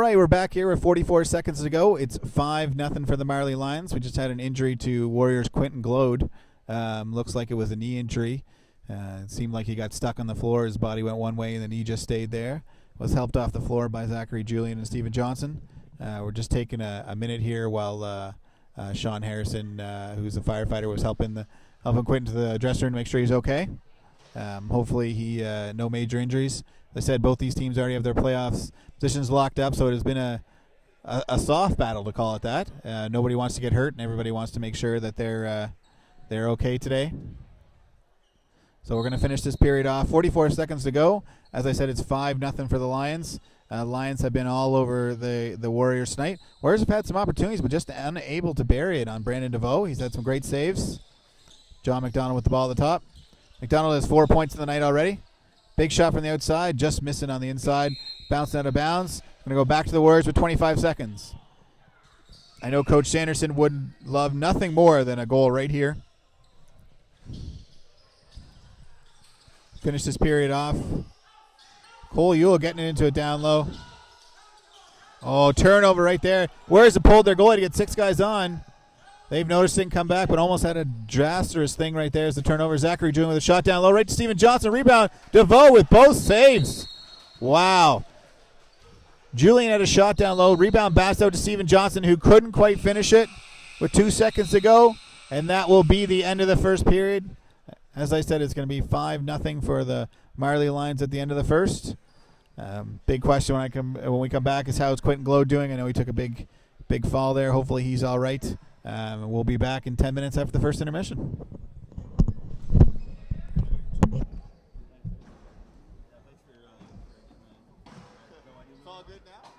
right, we're back here with 44 seconds to go. It's 5-0 for the Marley Lions. We just had an injury to Warriors' Quentin Glode. Looks like it was a knee injury. It seemed like he got stuck on the floor. His body went one way and the knee just stayed there. Was helped off the floor by Zachary Julian and Stephen Johnson. We're just taking a minute here while Sean Harrison, who's a firefighter, was helping Quentin to the dressing room to make sure he's okay. Hopefully he no major injuries. As I said, both these teams already have their playoffs positions locked up, so it has been a soft battle, to call it that. Nobody wants to get hurt, and everybody wants to make sure that they're okay today. So we're going to finish this period off. 44 seconds to go. As I said, it's 5-0 for the Lions. Lions have been all over the Warriors tonight. Warriors have had some opportunities, but just unable to bury it on Brandon DeVoe. He's had some great saves. John McDonald with the ball at the top. McDonald has 4 points in the night already. Big shot from the outside, just missing on the inside. Bouncing out of bounds. Going to go back to the Warriors with 25 seconds. I know Coach Sanderson would love nothing more than a goal right here. Finish this period off. Cole Ewell getting it into a down low. Oh, turnover right there. Warriors have pulled their goalie to get 6 guys on. They've noticed it and come back, but almost had a disastrous thing right there as the turnover. Zachary June with a shot down low right to Stephen Johnson. Rebound. DeVoe with both saves. Wow. Julian had a shot down low. Rebound bounced out to Stephen Johnson, who couldn't quite finish it with 2 seconds to go. And that will be the end of the first period. As I said, it's going to be 5-0 for the Marley Lions at the end of the first. Big question when we come back is how's Quentin Glode doing? I know he took a big fall there. Hopefully he's all right. We'll be back in 10 minutes after the first intermission. It's all good now?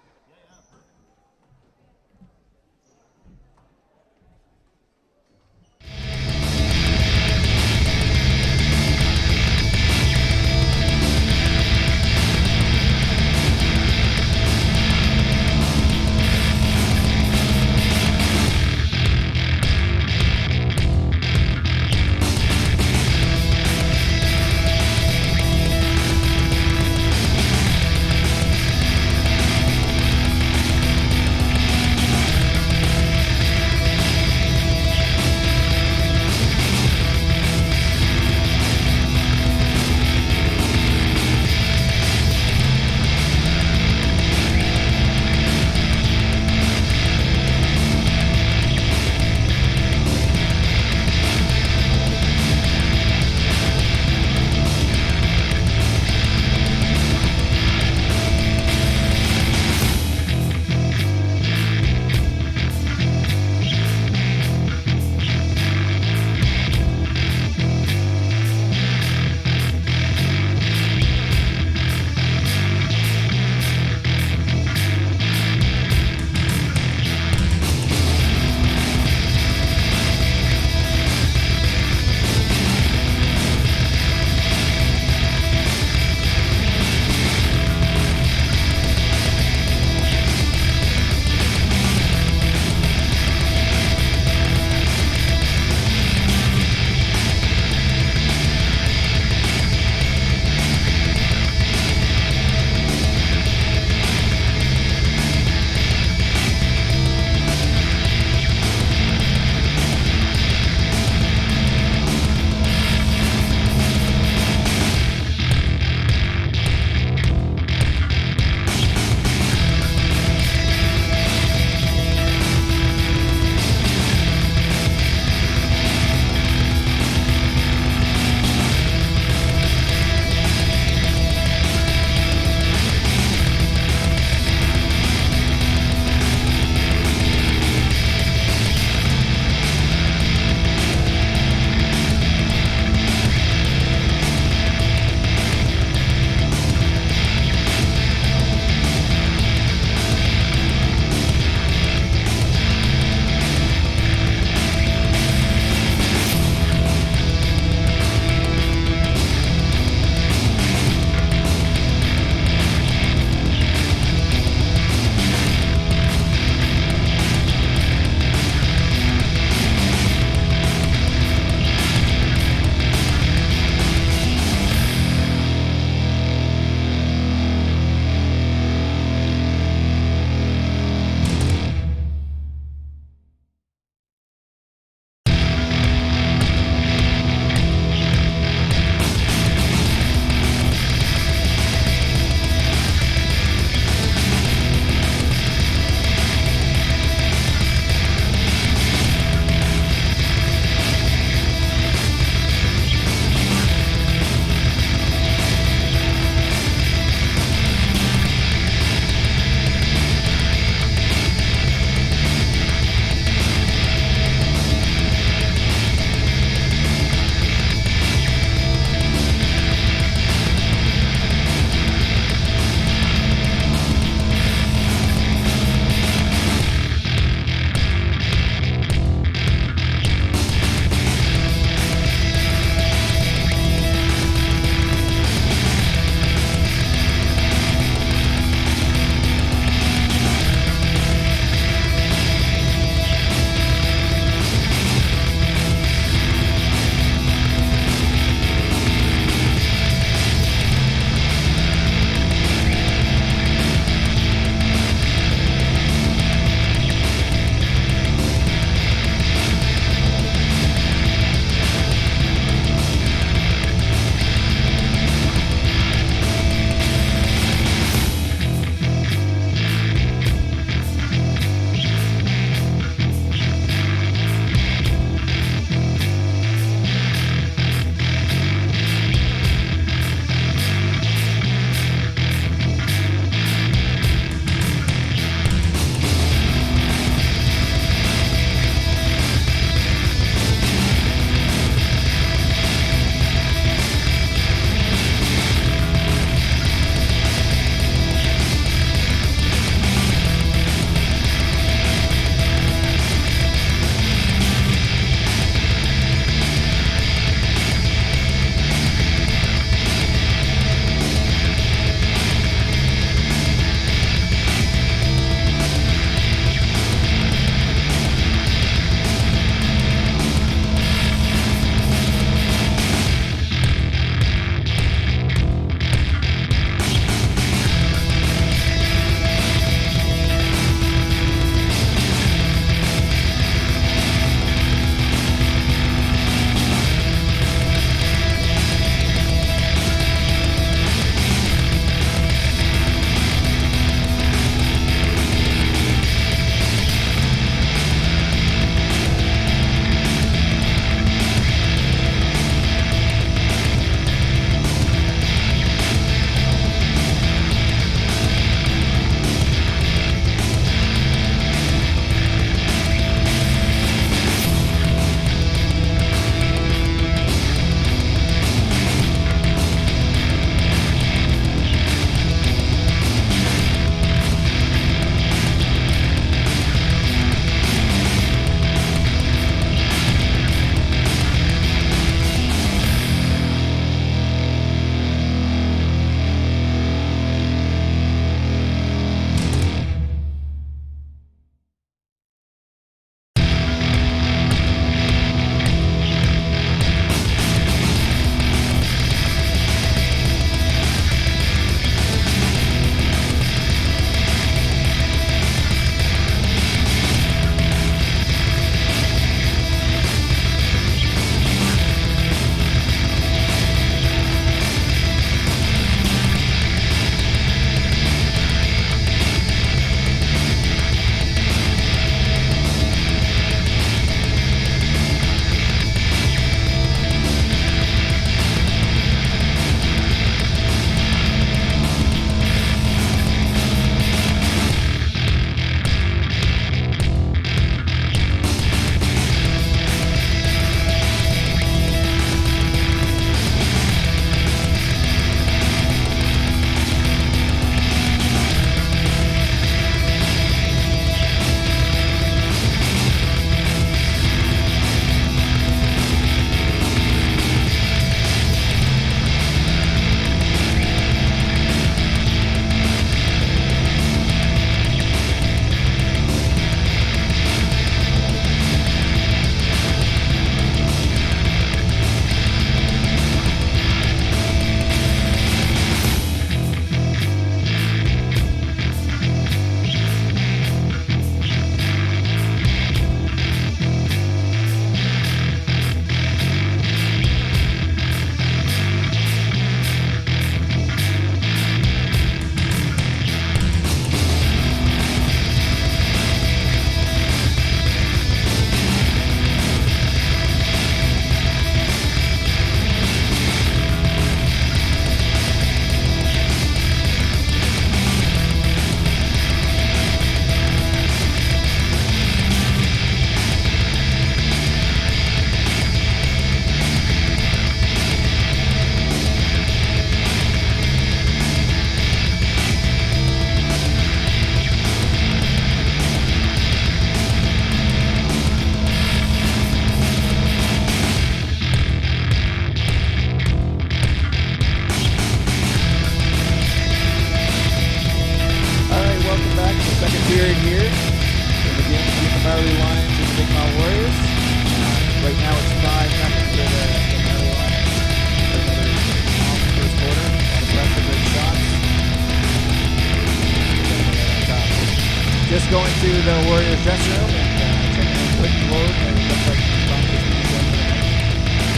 going to the Warriors dressing room and checking in quick load, and it looks like he's on his knees going for the night.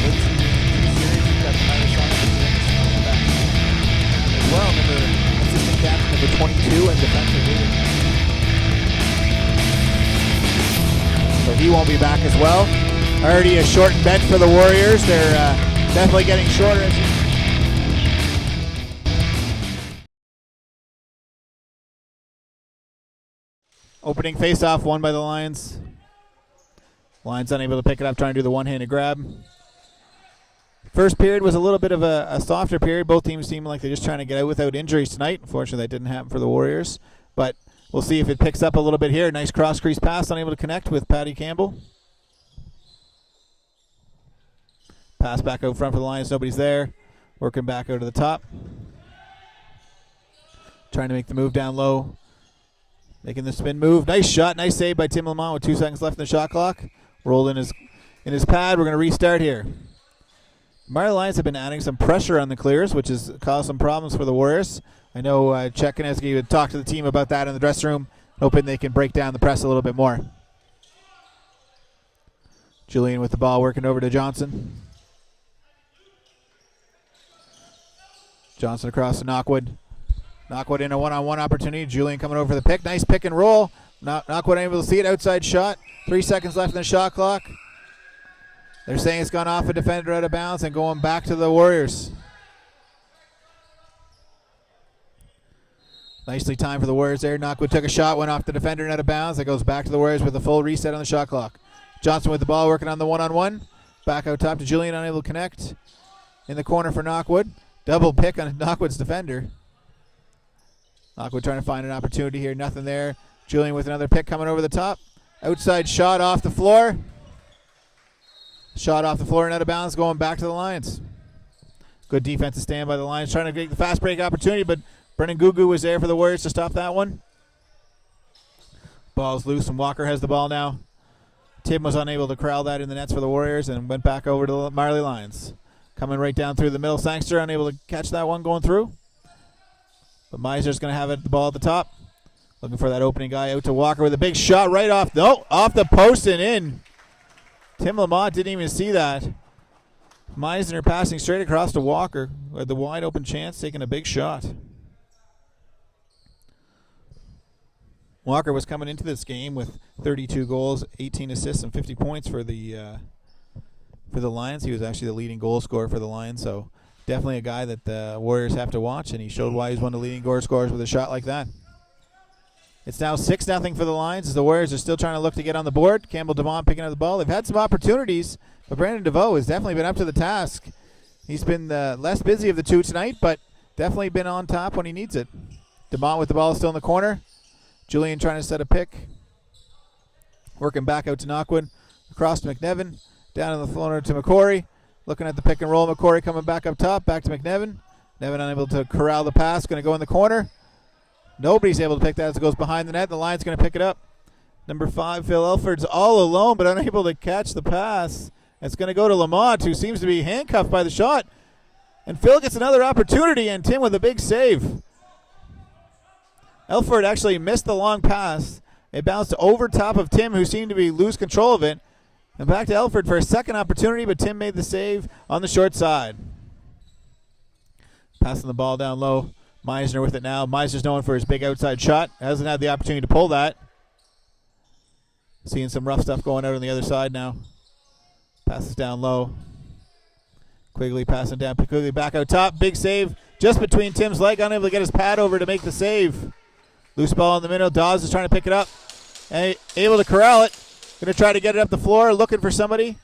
Let's see the series. We've got the Irish on the back. As well, assistant captain number 22 and defensive leader. So he won't be back as well. Already a shortened bench for the Warriors. They're definitely getting shorter as you. Opening face-off won by the Lions. Lions unable to pick it up, trying to do the one-handed grab. First period was a little bit of a softer period. Both teams seem like they're just trying to get out without injuries tonight. Unfortunately, that didn't happen for the Warriors. But we'll see if it picks up a little bit here. Nice cross-crease pass, unable to connect with Patty Campbell. Pass back out front for the Lions. Nobody's there. Working back out to the top. Trying to make the move down low. Making the spin move. Nice shot. Nice save by Tim Lamont with 2 seconds left in the shot clock. Rolled in his pad. We're going to restart here. Marley Lions have been adding some pressure on the clears, which has caused some problems for the Warriors. I know Chekineski would talk to the team about that in the dressing room, hoping they can break down the press a little bit more. Julian with the ball, working over to Johnson. Johnson across to Knockwood. Knockwood in a one-on-one opportunity. Julian coming over for the pick. Nice pick and roll. Knockwood able to see it. Outside shot. 3 seconds left in the shot clock. They're saying it's gone off a defender out of bounds and going back to the Warriors. Nicely timed for the Warriors there. Knockwood took a shot, went off the defender and out of bounds. That goes back to the Warriors with a full reset on the shot clock. Johnson with the ball, working on the one-on-one. Back out top to Julian, unable to connect. In the corner for Knockwood. Double pick on Knockwood's defender. Knockwood trying to find an opportunity here. Nothing there. Julian with another pick coming over the top. Outside shot off the floor. Shot off the floor and out of bounds, going back to the Lions. Good defensive stand by the Lions, trying to get the fast break opportunity, but Brennan Gugu was there for the Warriors to stop that one. Ball's loose, and Walker has the ball now. Tim was unable to corral that in the nets for the Warriors and went back over to the Marley Lions. Coming right down through the middle. Sangster unable to catch that one going through. But Miser's going to have the ball at the top. Looking for that opening guy out to Walker with a big shot right off. No, off the post and in. Tim Lamont didn't even see that. Meisner passing straight across to Walker with the wide open chance, taking a big shot. Walker was coming into this game with 32 goals, 18 assists, and 50 points for the Lions. He was actually the leading goal scorer for the Lions, so definitely a guy that the Warriors have to watch, and he showed why he's one of the leading goal scorers with a shot like that. It's now 6-0 for the Lions as the Warriors are still trying to look to get on the board. Campbell DeMont picking up the ball. They've had some opportunities, but Brandon DeVoe has definitely been up to the task. He's been the less busy of the two tonight, but definitely been on top when he needs it. DeMont with the ball still in the corner. Julian trying to set a pick. Working back out to Knockwood. Across to McNevin. Down in the floor to McCory. Looking at the pick and roll. McCory coming back up top. Back to McNevin. Nevin unable to corral the pass. Going to go in the corner. Nobody's able to pick that as it goes behind the net. The Lions going to pick it up. Number 5, Phil Elford's all alone, but unable to catch the pass. It's going to go to Lamont, who seems to be handcuffed by the shot. And Phil gets another opportunity, and Tim with a big save. Elford actually missed the long pass. It bounced over top of Tim, who seemed to be lose control of it. And back to Elford for a second opportunity, but Tim made the save on the short side. Passing the ball down low. Meisner with it now. Meisner's known for his big outside shot. Hasn't had the opportunity to pull that. Seeing some rough stuff going out on the other side now. Passes down low. Quigley passing down. Quigley back out top. Big save just between Tim's leg. Unable to get his pad over to make the save. Loose ball in the middle. Dawes is trying to pick it up. And able to corral it. Going to try to get it up the floor. Looking for somebody.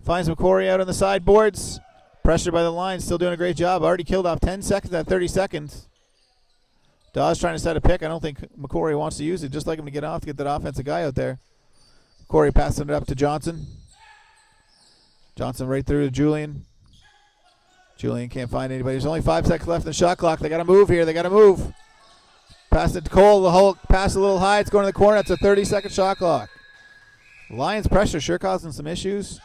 Finds McCory out on the sideboards. Pressure by the Lions, still doing a great job. Already killed off 10 seconds at 30 seconds. Dawes trying to set a pick. I don't think McCory wants to use it. Just like him to get off to get that offensive guy out there. McCory passing it up to Johnson. Johnson right through to Julian. Julian can't find anybody. There's only 5 seconds left in the shot clock. They got to move here. They got to move. Pass it to Cole. The whole pass a little high. It's going to the corner. That's a 30-second shot clock. Lions pressure sure causing some issues.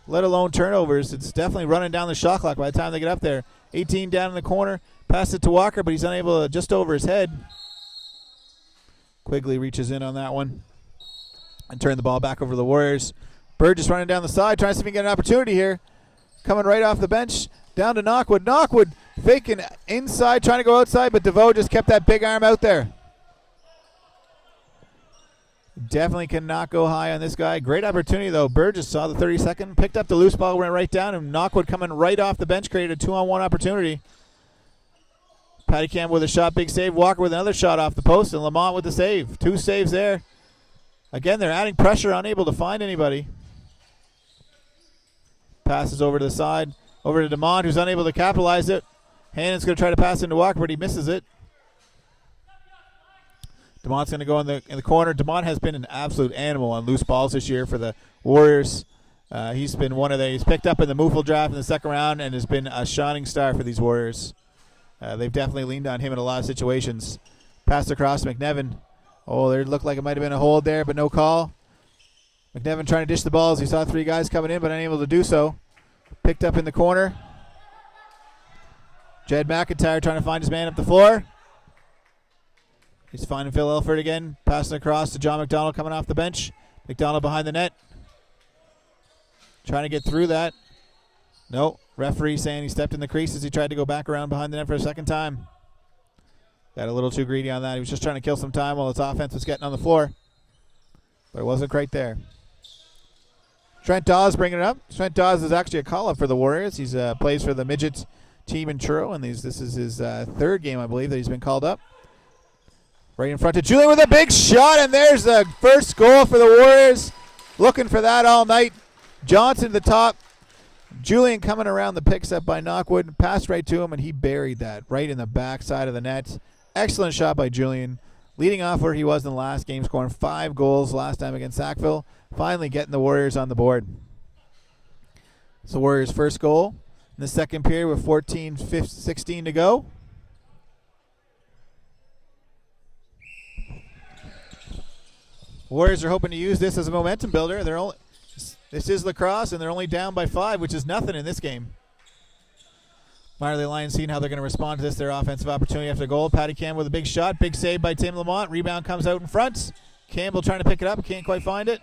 Let alone turnovers. It's definitely running down the shot clock by the time they get up there. 18 down in the corner. Pass it to Walker, but he's unable to just over his head. Quigley reaches in on that one and turn the ball back over to the Warriors. Burgess running down the side, trying to see if he can get an opportunity here. Coming right off the bench, down to Knockwood. Knockwood faking inside, trying to go outside, but DeVoe just kept that big arm out there. Definitely cannot go high on this guy. Great opportunity, though. Burgess saw the 30-second, picked up the loose ball, went right down, and Knockwood coming right off the bench created a 2-on-1 opportunity. Patty Campbell with a shot, big save. Walker with another shot off the post, and Lamont with the save. 2 saves there. Again, they're adding pressure, unable to find anybody. Passes over to the side, over to DeMont, who's unable to capitalize it. Hannon's going to try to pass into Walker, but he misses it. DeMont's going to go in the corner. DeMont has been an absolute animal on loose balls this year for the Warriors. He's been he's picked up in the Moofle draft in the second round and has been a shining star for these Warriors. They've definitely leaned on him in a lot of situations. Passed across to McNevin. Oh, there looked like it might have been a hold there, but no call. McNevin trying to dish the balls. He saw 3 guys coming in, but unable to do so. Picked up in the corner. Jed McIntyre trying to find his man up the floor. He's finding Phil Elford again. Passing across to John McDonald coming off the bench. McDonald behind the net. Trying to get through that. No. Referee saying he stepped in the crease as he tried to go back around behind the net for a second time. Got a little too greedy on that. He was just trying to kill some time while his offense was getting on the floor. But it wasn't quite there. Trent Dawes bringing it up. Trent Dawes is actually a call-up for the Warriors. He's plays for the midget team in Truro, and this is his 3rd game, I believe, that he's been called up. Right in front of Julian with a big shot, and there's the first goal for the Warriors. Looking for that all night. Johnson to the top. Julian coming around the picks up by Knockwood. Passed right to him, and he buried that right in the back side of the net. Excellent shot by Julian. Leading off where he was in the last game, scoring 5 goals last time against Sackville. Finally getting the Warriors on the board. It's the Warriors' first goal in the second period with 16 to go. Warriors are hoping to use this as a momentum builder. This is lacrosse, and they're only down by 5, which is nothing in this game. Marley Lions seeing how they're going to respond to this. Their offensive opportunity after the goal. Patty Campbell with a big shot. Big save by Tim Lamont. Rebound comes out in front. Campbell trying to pick it up. Can't quite find it.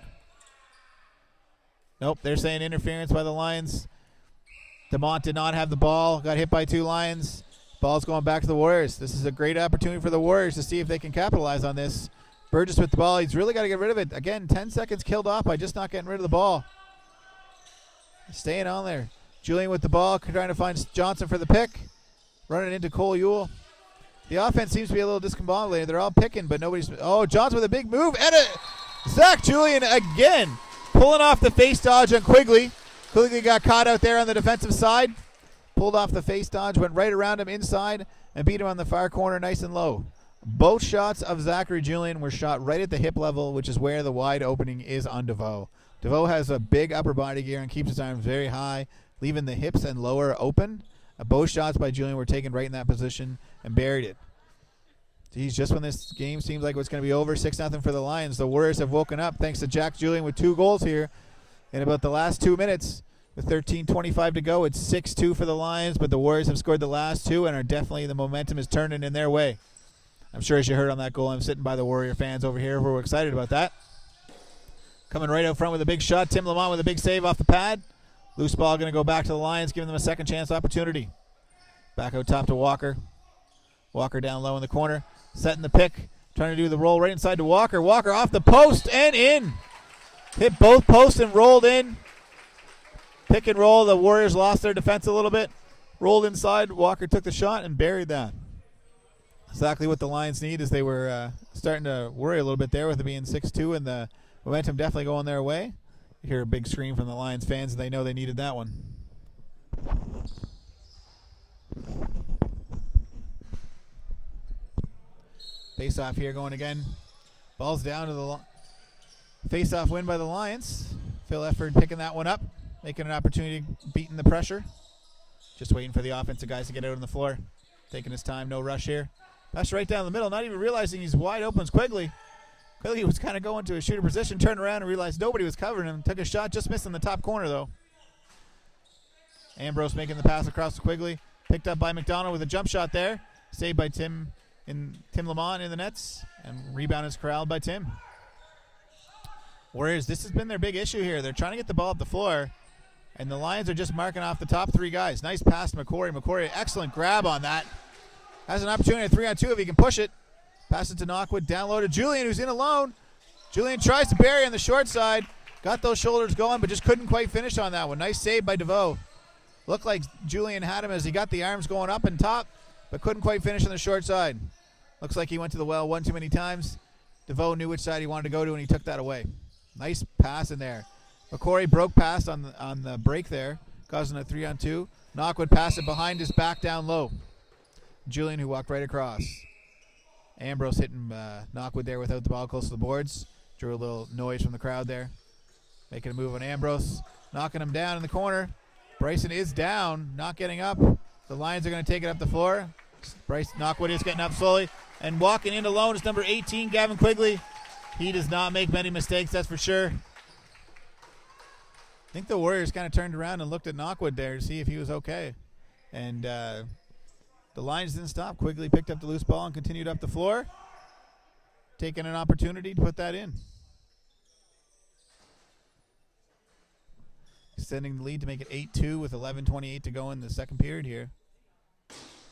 Nope, they're saying interference by the Lions. DeMont did not have the ball. Got hit by 2 Lions. Ball's going back to the Warriors. This is a great opportunity for the Warriors to see if they can capitalize on this. Burgess with the ball. He's really got to get rid of it. Again, 10 seconds killed off by just not getting rid of the ball. Staying on there. Julian with the ball, trying to find Johnson for the pick. Running into Cole Ewell. The offense seems to be a little discombobulated. They're all picking, but nobody's... Oh, Johnson with a big move. And Zach Julian again pulling off the face dodge on Quigley. Quigley got caught out there on the defensive side. Pulled off the face dodge, went right around him inside, and beat him on the far corner nice and low. Both shots of Zachary Julian were shot right at the hip level, which is where the wide opening is on DeVoe. DeVoe has a big upper body gear and keeps his arms very high, leaving the hips and lower open. Both shots by Julian were taken right in that position and buried it. Geez, just when this game seems like it's going to be over, 6-0 for the Lions. The Warriors have woken up thanks to Jack Julian with 2 goals here in about the last 2 minutes. With 13:25 to go, it's 6-2 for the Lions, but the Warriors have scored the last 2 and are definitely, the momentum is turning in their way. I'm sure as you heard on that goal, I'm sitting by the Warrior fans over here who are excited about that. Coming right out front with a big shot. Tim Lamont with a big save off the pad. Loose ball going to go back to the Lions, giving them a second chance opportunity. Back out top to Walker. Walker down low in the corner. Setting the pick. Trying to do the roll right inside to Walker. Walker off the post and in. Hit both posts and rolled in. Pick and roll. The Warriors lost their defense a little bit. Rolled inside. Walker took the shot and buried that. Exactly what the Lions need, as they were starting to worry a little bit there with it being 6-2 and the momentum definitely going their way. You hear a big scream from the Lions fans, and they know they needed that one. Face-off here going again. Ball's down to the face-off win by the Lions. Phil Efford picking that one up, making an opportunity, beating the pressure. Just waiting for the offensive guys to get out on the floor. Taking his time, no rush here. That's right down the middle, not even realizing he's wide open as Quigley. Quigley was kind of going to a shooter position, turned around and realized nobody was covering him. Took a shot, just missed in the top corner, though. Ambrose making the pass across to Quigley. Picked up by McDonald with a jump shot there. Saved by Tim Tim Lamont in the nets, and rebound is corralled by Tim. Warriors, this has been their big issue here. They're trying to get the ball up the floor, and the Lions are just marking off the top 3 guys. Nice pass to McCory. McCory, excellent grab on that. Has an opportunity at 3-on-2 if he can push it. Pass it to Knockwood, down low to Julian, who's in alone. Julian tries to bury on the short side. Got those shoulders going, but just couldn't quite finish on that one. Nice save by DeVoe. Looked like Julian had him as he got the arms going up and top, but couldn't quite finish on the short side. Looks like he went to the well one too many times. DeVoe knew which side he wanted to go to, and he took that away. Nice pass in there. McCory broke past on the break there, causing a 3-on-2. Knockwood passed it behind his back down low. Julian, who walked right across. Ambrose hitting Knockwood there without the ball close to the boards. Drew a little noise from the crowd there. Making a move on Ambrose. Knocking him down in the corner. Bryson is down, not getting up. The Lions are going to take it up the floor. Knockwood is getting up slowly. And walking in alone is number 18, Gavin Quigley. He does not make many mistakes, that's for sure. I think the Warriors kind of turned around and looked at Knockwood there to see if he was okay. And the Lions didn't stop. Quigley picked up the loose ball and continued up the floor, taking an opportunity to put that in. Extending the lead to make it 8-2 with 11:28 to go in the second period here.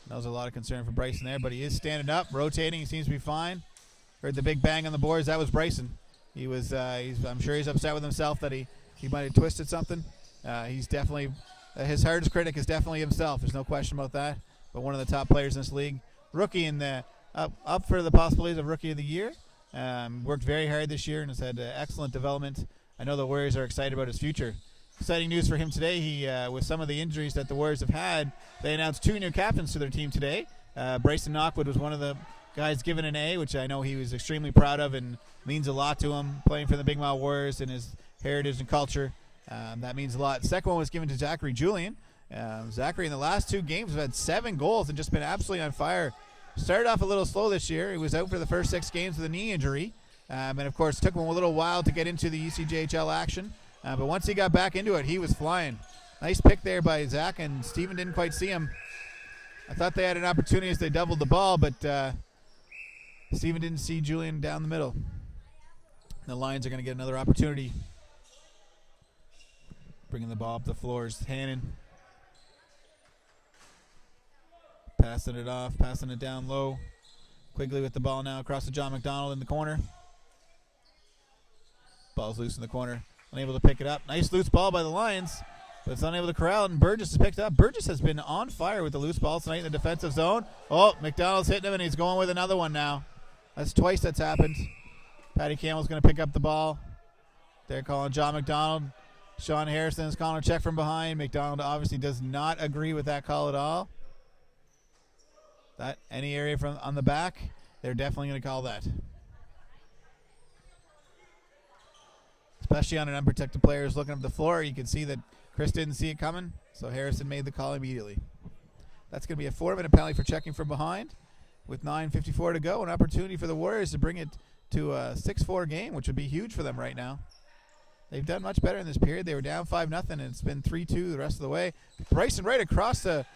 That was a lot of concern for Bryson there, but he is standing up, rotating. He seems to be fine. Heard the big bang on the boards. That was Bryson. He was. I'm sure he's upset with himself that he might have twisted something. He's definitely his hardest critic is definitely himself. There's no question about that. But one of the top players in this league, rookie in the up for the possibilities of Rookie of the Year. Worked very hard this year and has had excellent development. I know the Warriors are excited about his future. Exciting news for him today. He, with some of the injuries that the Warriors have had, they announced 2 new captains to their team today. Bryson Knockwood was one of the guys given an A, which I know he was extremely proud of and means a lot to him, playing for the Big Mile Warriors and his heritage and culture. That means a lot. The second one was given to Zachary Julian. Zachary in the last 2 games has had 7 goals and just been absolutely on fire. Started off a little slow this year. He was out for the first 6 games with a knee injury. And, of course, took him a little while to get into the ECJHL action. But once he got back into it, he was flying. Nice pick there by Zach, and Steven didn't quite see him. I thought they had an opportunity as they doubled the ball, but Steven didn't see Julian down the middle. The Lions are going to get another opportunity. Bringing the ball up the floor is Hannon. Passing it off, passing it down low. Quigley with the ball now across to John McDonald in the corner. Ball's loose in the corner. Unable to pick it up. Nice loose ball by the Lions, but it's unable to corral it, and Burgess has picked it up. Burgess has been on fire with the loose ball tonight in the defensive zone. Oh, McDonald's hitting him, and he's going with another one now. That's twice that's happened. Patty Campbell's going to pick up the ball. They're calling John McDonald. Sean Harrison is calling a check from behind. McDonald obviously does not agree with that call at all. That any area from on the back, they're definitely going to call that. Especially on an unprotected player who's looking up the floor. You can see that Chris didn't see it coming, so Harrison made the call immediately. That's going to be a 4-minute penalty for checking from behind with 9:54 to go. An opportunity for the Warriors to bring it to a 6-4 game, which would be huge for them right now. They've done much better in this period. They were down 5-0, and it's been 3-2 the rest of the way. Bryson right across to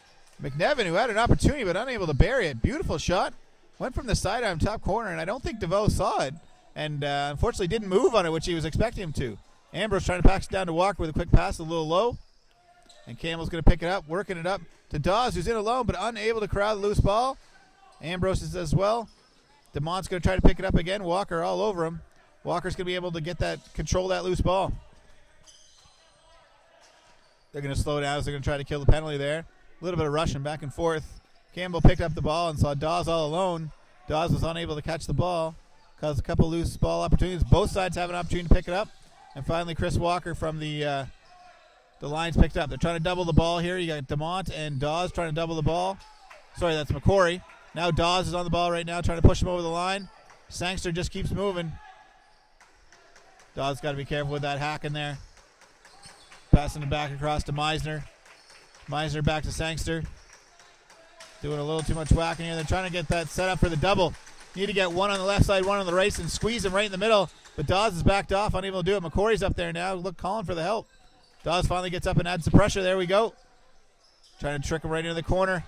McNevin, who had an opportunity but unable to bury it. Beautiful shot. Went from the sidearm top corner, and I don't think DeVoe saw it. And unfortunately didn't move on it, which he was expecting him to. Ambrose trying to pass it down to Walker with a quick pass, a little low. And Campbell's going to pick it up, working it up to Dawes, who's in alone but unable to corral the loose ball. Ambrose is as well. DeMont's going to try to pick it up again. Walker all over him. Walker's going to be able to control that loose ball. They're going to slow down as they're going to try to kill the penalty there. A little bit of rushing back and forth. Campbell picked up the ball and saw Dawes all alone. Dawes was unable to catch the ball. Caused a couple loose ball opportunities. Both sides have an opportunity to pick it up. And finally, Chris Walker from the Lions picked up. They're trying to double the ball here. You got DeMont and Dawes trying to double the ball. Sorry, that's McCory. Now Dawes is on the ball right now, trying to push him over the line. Sangster just keeps moving. Dawes got to be careful with that hack in there. Passing it back across to Meisner. Meisner back to Sangster. Doing a little too much whacking here. They're trying to get that set up for the double. Need to get one on the left side, one on the right, and squeeze him right in the middle. But Dawes is backed off, unable to do it. McCory's up there now. Look, calling for the help. Dawes finally gets up and adds some pressure. There we go. Trying to trick him right into the corner.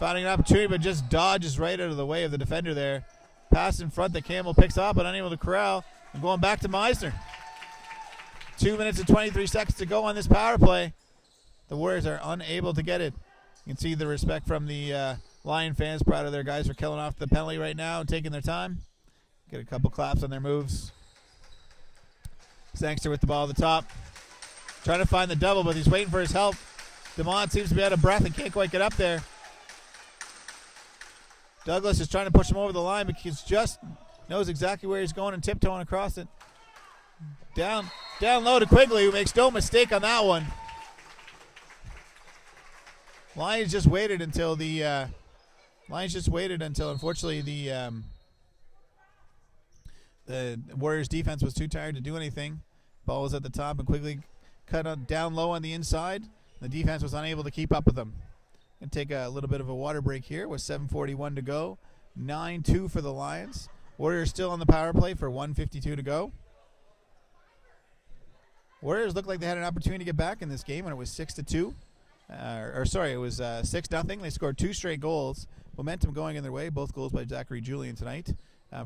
Finding an opportunity, but just dodges right out of the way of the defender there. Pass in front that Campbell picks up, but unable to corral. And going back to Meisner. 2 minutes and 23 seconds to go on this power play. The Warriors are unable to get it. You can see the respect from the Lion fans, proud of their guys for killing off the penalty right now and taking their time. Get a couple claps on their moves. Sangster with the ball at the top. Trying to find the double, but he's waiting for his help. DeMont seems to be out of breath and can't quite get up there. Douglas is trying to push him over the line, but he just knows exactly where he's going and tiptoeing across it. Down low to Quigley, who makes no mistake on that one. Lions just waited until unfortunately the Warriors defense was too tired to do anything. Ball was at the top, and Quigley cut down low on the inside. The defense was unable to keep up with them. Going to take a little bit of a water break here with 7:41 to go. 9-2 for the Lions. Warriors still on the power play for 1:52 to go. Warriors looked like they had an opportunity to get back in this game when it was 6-2. It was 6-0. They scored 2 straight goals. Momentum going in their way. Both goals by Zachary Julian tonight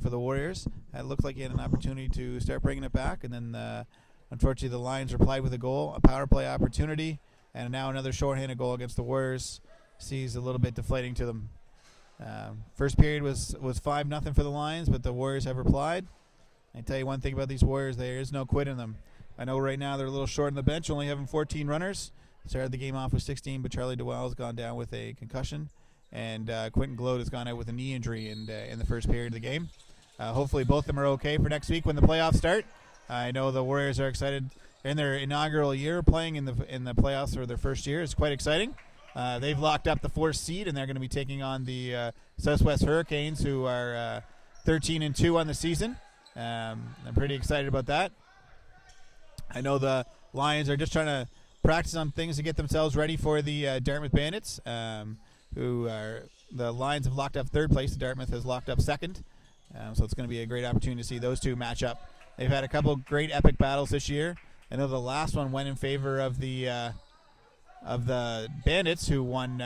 for the Warriors. It looked like he had an opportunity to start bringing it back, and then unfortunately the Lions replied with a goal, a power play opportunity, and now another shorthanded goal against the Warriors. Sees a little bit deflating to them. First period was 5-0 for the Lions, but the Warriors have replied. I tell you one thing about these Warriors, there is no quit in them. I know right now they're a little short on the bench, only having 14 runners. Started the game off with 16, but Charlie DeWell has gone down with a concussion, and Quentin Glode has gone out with a knee injury in the first period of the game. Hopefully both of them are okay for next week when the playoffs start. I know the Warriors are excited in their inaugural year playing in the playoffs for their first year. It's quite exciting. They've locked up the 4th seed, and they're going to be taking on the Southwest Hurricanes, who are 13-2 on the season. I'm pretty excited about that. I know the Lions are just trying to practice on things to get themselves ready for the Dartmouth Bandits, who are the Lions have locked up 3rd place. Dartmouth has locked up 2nd, so it's going to be a great opportunity to see those two match up. They've had a couple great epic battles this year. I know the last one went in favor of the Bandits, who won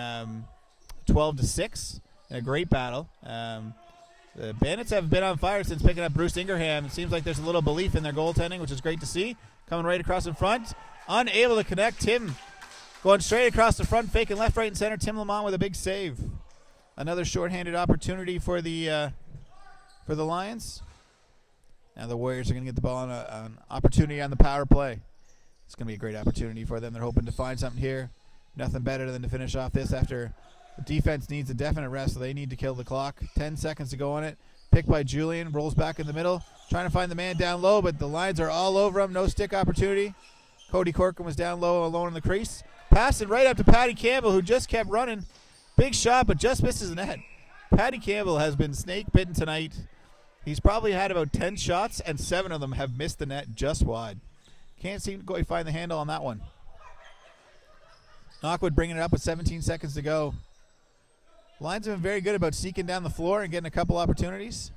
12-6 in a great battle. The Bandits have been on fire since picking up Bruce Ingraham. It seems like there's a little belief in their goaltending, which is great to see. Coming right across in front. Unable to connect. Tim going straight across the front, faking left, right, and center. Tim Lamont with a big save. Another shorthanded opportunity for the Lions. Now the Warriors are going to get the ball on an opportunity on the power play. It's going to be a great opportunity for them. They're hoping to find something here. Nothing better than to finish off this after the defense needs a definite rest, so they need to kill the clock. 10 seconds to go on it. Picked by Julian. Rolls back in the middle. Trying to find the man down low, but the Lions are all over him. No stick opportunity. Cody Corcoran was down low alone in the crease. Passing right up to Patty Campbell, who just kept running. Big shot, but just misses the net. Patty Campbell has been snake bitten tonight. He's probably had about 10 shots, and 7 of them have missed the net just wide. Can't seem to go find the handle on that one. Knockwood bringing it up with 17 seconds to go. Lions have been very good about seeking down the floor and getting a couple opportunities.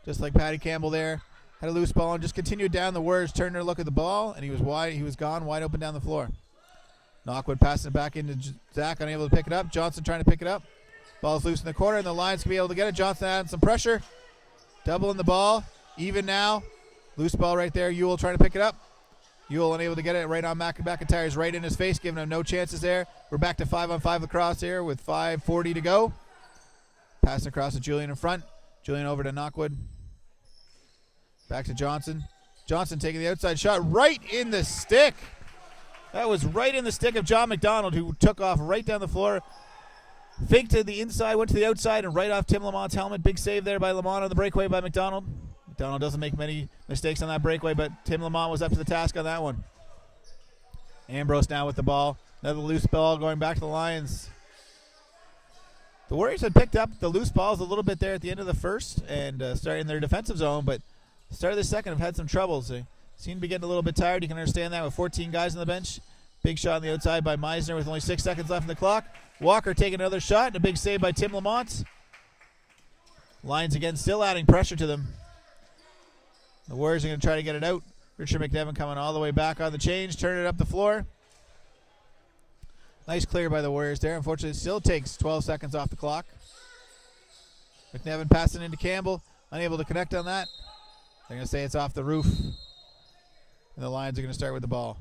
Just like Patty Campbell there. Had a loose ball and just continued down. The Warriors turned their look at the ball, and he was gone wide open down the floor. Knockwood passing it back into Zach, unable to pick it up. Johnson trying to pick it up. Ball's loose in the corner, and the Lions can be able to get it. Johnson adding some pressure. Doubling the ball. Even now. Loose ball right there. Ewell trying to pick it up. Ewell unable to get it right on McIntyre's right in his face, giving him no chances there. We're back to 5-on-5 lacrosse here with 5:40 to go. Passing across to Julian in front. Julian over to Knockwood. Back to Johnson. Johnson taking the outside shot right in the stick. That was right in the stick of John McDonald, who took off right down the floor. Faked to the inside, went to the outside, and right off Tim Lamont's helmet. Big save there by Lamont on the breakaway by McDonald. McDonald doesn't make many mistakes on that breakaway, but Tim Lamont was up to the task on that one. Ambrose now with the ball. Another loose ball going back to the Lions. The Warriors had picked up the loose balls a little bit there at the end of the first and starting their defensive zone, but start of the second have had some troubles. They seem to be getting a little bit tired. You can understand that with 14 guys on the bench. Big shot on the outside by Meisner with only 6 seconds left in the clock. Walker taking another shot and a big save by Tim Lamont. Lions again still adding pressure to them. The Warriors are going to try to get it out. Richard McNevin coming all the way back on the change, turning it up the floor. Nice clear by the Warriors there. Unfortunately, it still takes 12 seconds off the clock. McNevin passing into Campbell. Unable to connect on that. They're going to say it's off the roof. And the Lions are going to start with the ball.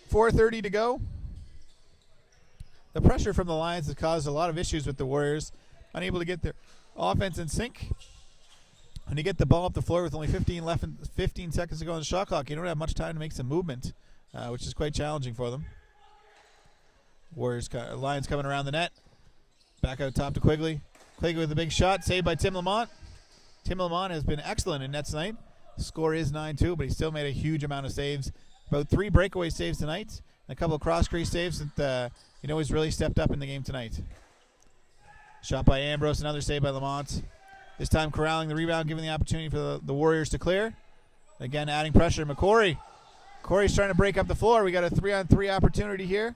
4:30 to go. The pressure from the Lions has caused a lot of issues with the Warriors. Unable to get their offense in sync. When you get the ball up the floor with only 15 seconds to go on the shot clock, you don't have much time to make some movement, which is quite challenging for them. Lions coming around the net. Back out top to Quigley. Quigley with a big shot, saved by Tim Lamont. Tim Lamont has been excellent in nets tonight. The score is 9-2, but he still made a huge amount of saves. About 3 breakaway saves tonight, and a couple of cross-crease saves that he's really stepped up in the game tonight. Shot by Ambrose, another save by Lamont. This time corralling the rebound, giving the opportunity for the Warriors to clear. Again, adding pressure. McCory. McCory's trying to break up the floor. We got a 3-on-3 opportunity here.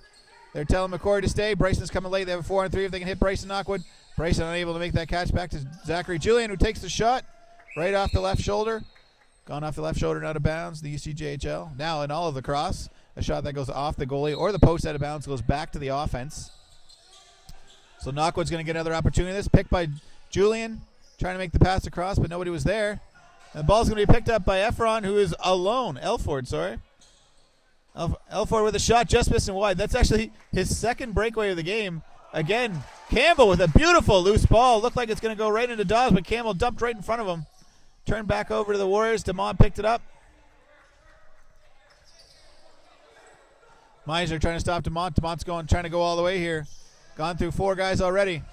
They're telling McCory to stay. Bryson's coming late. They have a 4-on-3 if they can hit Bryson Knockwood. Bryson unable to make that catch back to Zachary Julian, who takes the shot right off the left shoulder. Gone off the left shoulder and out of bounds, the ECJLL. Now in all of the cross, a shot that goes off the goalie or the post out of bounds goes back to the offense. So Knockwood's going to get another opportunity. This picked by Julian, trying to make the pass across, but nobody was there. And the ball's going to be picked up by Efron, who is alone. Elford, sorry. Elford with a shot, just missing wide. That's actually his second breakaway of the game. Again, Campbell with a beautiful loose ball. Looked like it's going to go right into Dawes, but Campbell dumped right in front of him. Turned back over to the Warriors. DeMont picked it up. Meisner trying to stop DeMont. DeMont's trying to go all the way here. Gone through 4 guys already.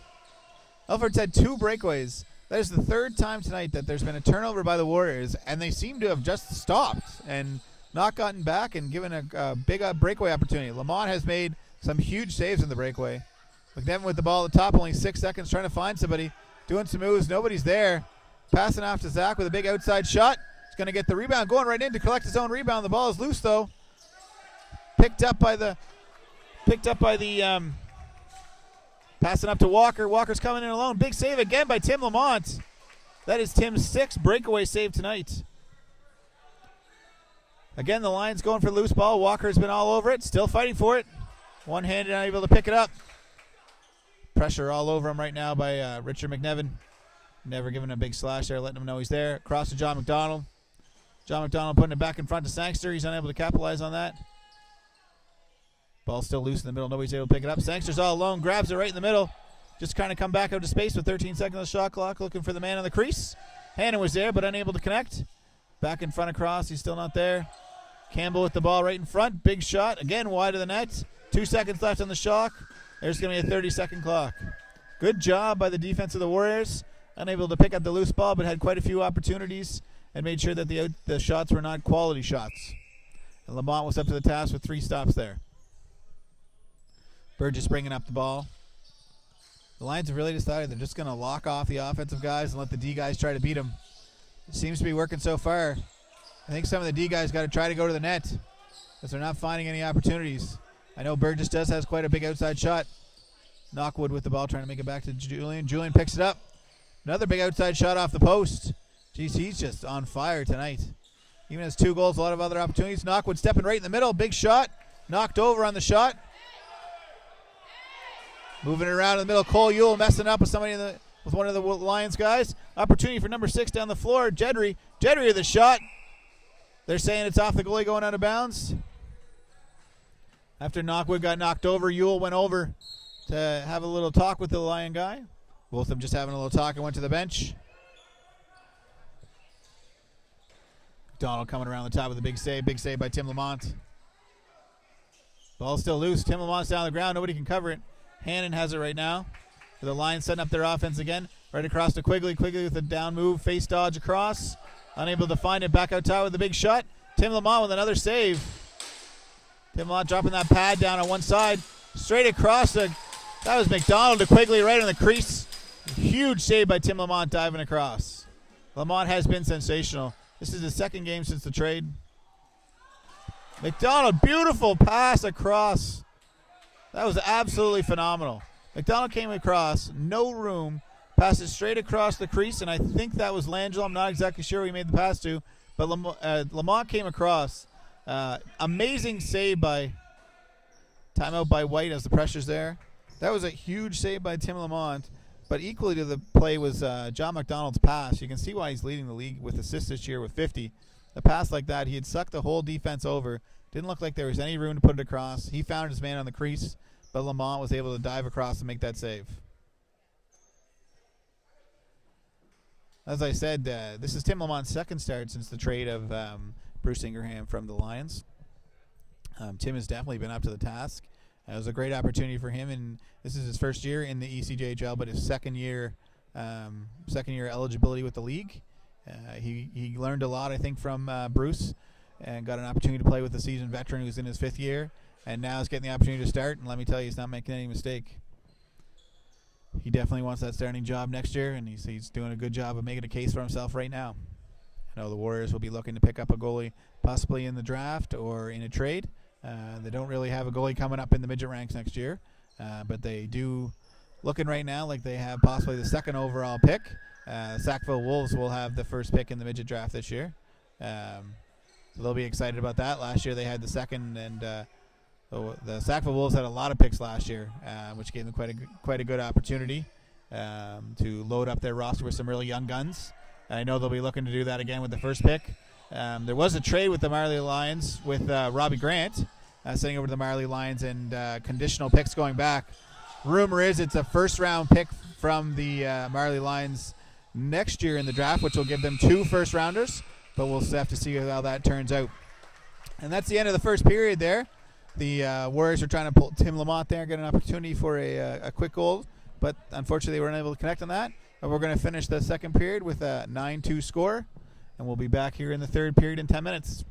Elford's had 2 breakaways. That is the 3rd time tonight that there's been a turnover by the Warriors, and they seem to have just stopped and not gotten back and given a big breakaway opportunity. Lamont has made some huge saves in the breakaway. McNevin with the ball at the top, only 6 seconds, trying to find somebody. Doing some moves, nobody's there. Passing off to Zach with a big outside shot. He's going to get the rebound, going right in to collect his own rebound. The ball is loose, though. Picked up by the passing up to Walker. Walker's coming in alone. Big save again by Tim Lamont. That is Tim's 6th breakaway save tonight. Again, the Lions going for the loose ball. Walker's been all over it, still fighting for it. One-handed, unable to pick it up. Pressure all over him right now by Richard McNevin. Never giving a big slash there, letting him know he's there. Across to John McDonald. John McDonald putting it back in front to Sangster. He's unable to capitalize on that. Ball still loose in the middle. Nobody's able to pick it up. Sangster's all alone. Grabs it right in the middle. Just kind of come back out to space with 13 seconds on the shot clock. Looking for the man on the crease. Hannon was there, but unable to connect. Back in front across. He's still not there. Campbell with the ball right in front. Big shot. Again, wide of the net. 2 seconds left on the shot. There's going to be a 30-second clock. Good job by the defense of the Warriors. Unable to pick up the loose ball, but had quite a few opportunities and made sure that the shots were not quality shots. And Lamont was up to the task with 3 stops there. Burgess bringing up the ball. The Lions have really decided they're just going to lock off the offensive guys and let the D guys try to beat them. It seems to be working so far. I think some of the D guys got to try to go to the net because they're not finding any opportunities. I know Burgess has quite a big outside shot. Knockwood with the ball trying to make it back to Julian. Julian picks it up. Another big outside shot off the post. Jeez, he's just on fire tonight. Even has 2 goals, a lot of other opportunities. Knockwood stepping right in the middle. Big shot. Knocked over on the shot. Moving it around in the middle. Cole Ewell messing up with somebody with one of the Lions guys. Opportunity for number 6 down the floor. Jedry. Jedry with the shot. They're saying it's off the goalie going out of bounds. After Knockwood got knocked over, Ewell went over to have a little talk with the Lion guy. Both of them just having a little talk and went to the bench. McDonald coming around the top with a big save. Big save by Tim Lamont. Ball still loose. Tim Lamont's down on the ground. Nobody can cover it. Hannon has it right now. The Lions setting up their offense again. Right across to Quigley. Quigley with a down move. Face dodge across. Unable to find it. Back out top with a big shot. Tim Lamont with another save. Tim Lamont dropping that pad down on one side. Straight across. That was McDonald to Quigley right on the crease. Huge save by Tim Lamont diving across. Lamont has been sensational. This is his 2nd game since the trade. McDonald, beautiful pass across. That was absolutely phenomenal. McDonald came across, no room, passes straight across the crease, and I think that was Langelo. I'm not exactly sure who he made the pass to, but Lamont came across. Amazing save by Timeout by White as the pressure's there. That was a huge save by Tim Lamont, but equally to the play was John McDonald's pass. You can see why he's leading the league with assists this year with 50. A pass like that, he had sucked the whole defense over. Didn't look like there was any room to put it across. He found his man on the crease, but Lamont was able to dive across and make that save. As I said, this is Tim Lamont's second start since the trade of Bruce Ingraham from the Lions. Tim has definitely been up to the task. It was a great opportunity for him, and this is his first year in the ECJLL, but his second year eligibility with the league. He learned a lot, I think, from Bruce, and got an opportunity to play with a seasoned veteran who's in his 5th year, and now is getting the opportunity to start. And let me tell you, he's not making any mistake. He definitely wants that starting job next year, and he's doing a good job of making a case for himself right now. I know the Warriors will be looking to pick up a goalie, possibly in the draft or in a trade. They don't really have a goalie coming up in the midget ranks next year, but they do, looking right now like they have possibly the 2nd overall pick. Sackville Wolves will have the 1st pick in the midget draft this year. So they'll be excited about that. Last year they had the 2nd, and the Sackville Wolves had a lot of picks last year, which gave them quite a good opportunity to load up their roster with some really young guns. And I know they'll be looking to do that again with the 1st pick. There was a trade with the Marley Lions with Robbie Grant sending over to the Marley Lions, and conditional picks going back. Rumor is it's a 1st-round pick from the Marley Lions next year in the draft, which will give them 2 first-rounders, but we'll have to see how that turns out. And that's the end of the first period there. The Warriors are trying to pull Tim Lamont there, get an opportunity for a quick goal, but unfortunately they weren't able to connect on that. But we're going to finish the second period with a 9-2 score, and we'll be back here in the third period in 10 minutes.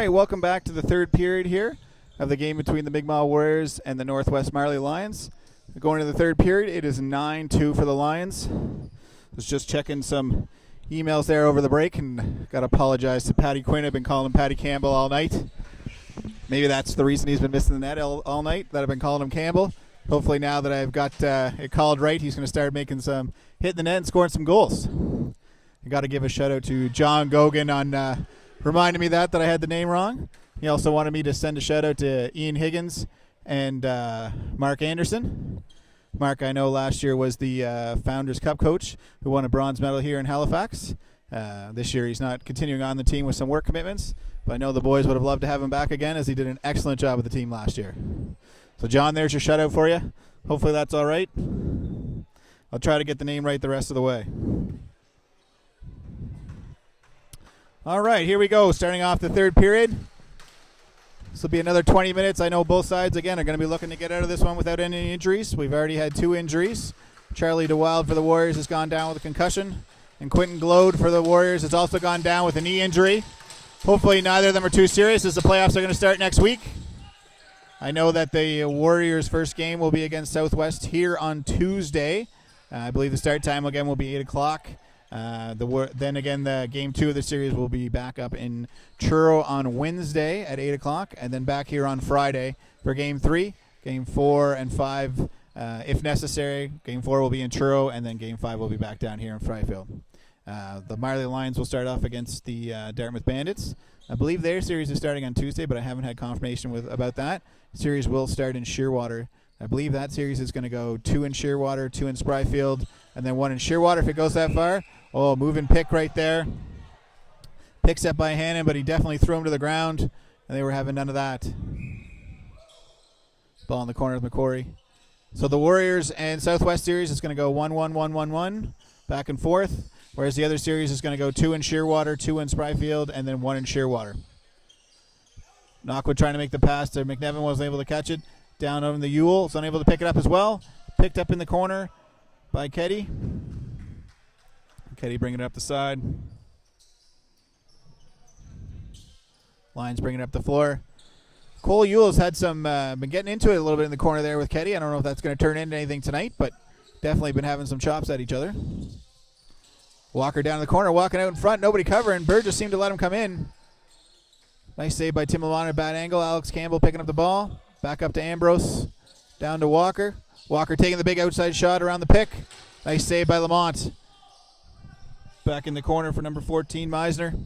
right, welcome back to the third period here of the game between the Mi'kmaq Warriors and the Northwest Marley Lions. Going to the third period, it is 9-2 for the Lions. Was just checking some emails there over the break, and got to apologize to Patty Quinn. I've been calling him Patty Campbell all night. Maybe that's the reason he's been missing the net all night, that I've been calling him Campbell. Hopefully now that I've got it called right, he's going to start making some, hitting the net and scoring some goals. I got to give a shout out to John Gogan on reminding me that I had the name wrong. He also wanted me to send a shout out to Ian Higgins and Mark Anderson. Mark, I know last year was the Founders Cup coach who won a bronze medal here in Halifax. This year he's not continuing on the team with some work commitments, but I know the boys would have loved to have him back again, as he did an excellent job with the team last year. So John, there's your shout out for you. Hopefully that's all right. I'll try to get the name right the rest of the way. All right, here we go. Starting off the third period. This will be another 20 minutes. I know both sides, again, are going to be looking to get out of this one without any injuries. We've already had 2 injuries. Charlie DeWild for the Warriors has gone down with a concussion. And Quentin Glode for the Warriors has also gone down with a knee injury. Hopefully neither of them are too serious, as the playoffs are going to start next week. I know that the Warriors' first game will be against Southwest here on Tuesday. I believe the start time again will be 8 o'clock. Then again, the game 2 of the series will be back up in Truro on Wednesday at 8 o'clock, and then back here on Friday for game 3, game 4 and 5 if necessary. Game 4 will be in Truro, and then game 5 will be back down here in Fryfield. The Marley Lions will start off against the Dartmouth Bandits. I believe their series is starting on Tuesday, but I haven't had confirmation about that. Series will start in Shearwater. I believe that series is going to go 2 in Shearwater, 2 in Spryfield, and then 1 in Shearwater if it goes that far. Oh, moving pick right there. Pick set by Hannon, but he definitely threw him to the ground, and they were having none of that. Ball in the corner of McCory. So the Warriors and Southwest series is going to go 1-1, 1-1-1, back and forth, whereas the other series is going to go 2 in Shearwater, 2 in Spryfield, and then 1 in Shearwater. Knockwood trying to make the pass to McNevin, wasn't able to catch it. Down on the Ewell, is unable to pick it up as well. Picked up in the corner by Keddy. Keddy bringing it up the side. Lions bringing it up the floor. Cole Ewell's had some, been getting into it a little bit in the corner there with Keddy. I don't know if that's going to turn into anything tonight, but definitely been having some chops at each other. Walker down in the corner, walking out in front, nobody covering. Burgess seemed to let him come in. Nice save by Tim Lamont at a bad angle. Alex Campbell picking up the ball. Back up to Ambrose. Down to Walker. Walker taking the big outside shot around the pick. Nice save by Lamont. Back in the corner for number 14, Meisner.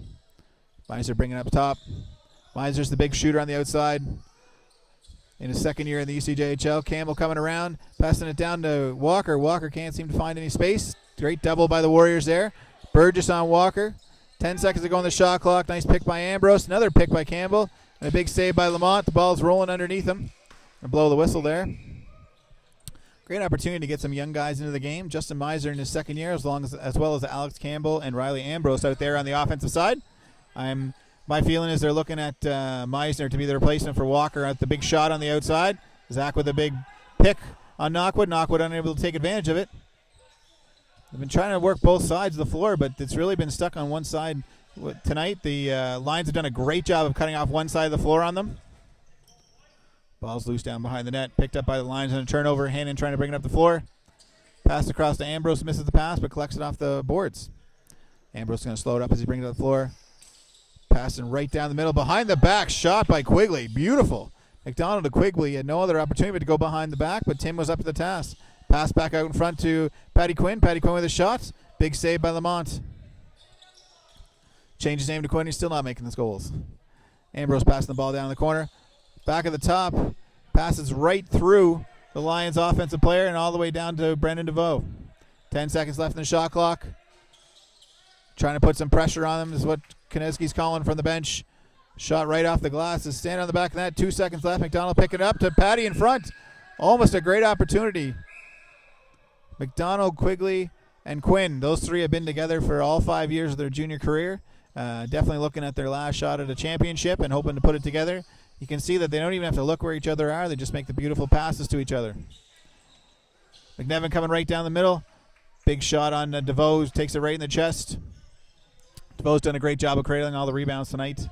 Meisner bringing it up top. Meisner's the big shooter on the outside. In his second year in the ECJLL. Campbell coming around. Passing it down to Walker. Walker can't seem to find any space. Great double by the Warriors there. Burgess on Walker. 10 seconds to go on the shot clock. Nice pick by Ambrose. Another pick by Campbell. And a big save by Lamont. The ball's rolling underneath him. And blow the whistle there. Great opportunity to get some young guys into the game. Justin Meisner in his second year, as well as Alex Campbell and Riley Ambrose out there on the offensive side. My feeling is they're looking at Meisner to be the replacement for Walker at the big shot on the outside. Zach with a big pick on Knockwood. Knockwood unable to take advantage of it. They've been trying to work both sides of the floor, but it's really been stuck on one side tonight. The Lions have done a great job of cutting off one side of the floor on them. Ball's loose down behind the net. Picked up by the Lions on a turnover. Hannon trying to bring it up the floor. Pass across to Ambrose. Misses the pass, but collects it off the boards. Ambrose is going to slow it up as he brings it up the floor. Passing right down the middle. Behind the back. Shot by Quigley. Beautiful. McDonald to Quigley. Had no other opportunity but to go behind the back, but Tim was up to the task. Pass back out in front to Patty Quinn. Patty Quinn with a shot. Big save by Lamont. Changed his name to Quinn. He's still not making the goals. Ambrose passing the ball down in the corner. Back at the top, passes right through the Lions offensive player and all the way down to Brendan DeVoe. 10 seconds left in the shot clock. Trying to put some pressure on them is what Konecki's calling from the bench. Shot right off the glass. Is standing on the back of that. 2 seconds left. McDonald picking it up to Patty in front. Almost a great opportunity. McDonald, Quigley, and Quinn. Those three have been together for all 5 years of their junior career. Definitely looking at their last shot at a championship and hoping to put it together. You can see that they don't even have to look where each other are. They just make the beautiful passes to each other. McNevin coming right down the middle. Big shot on DeVoe. Takes it right in the chest. DeVoe's done a great job of cradling all the rebounds tonight.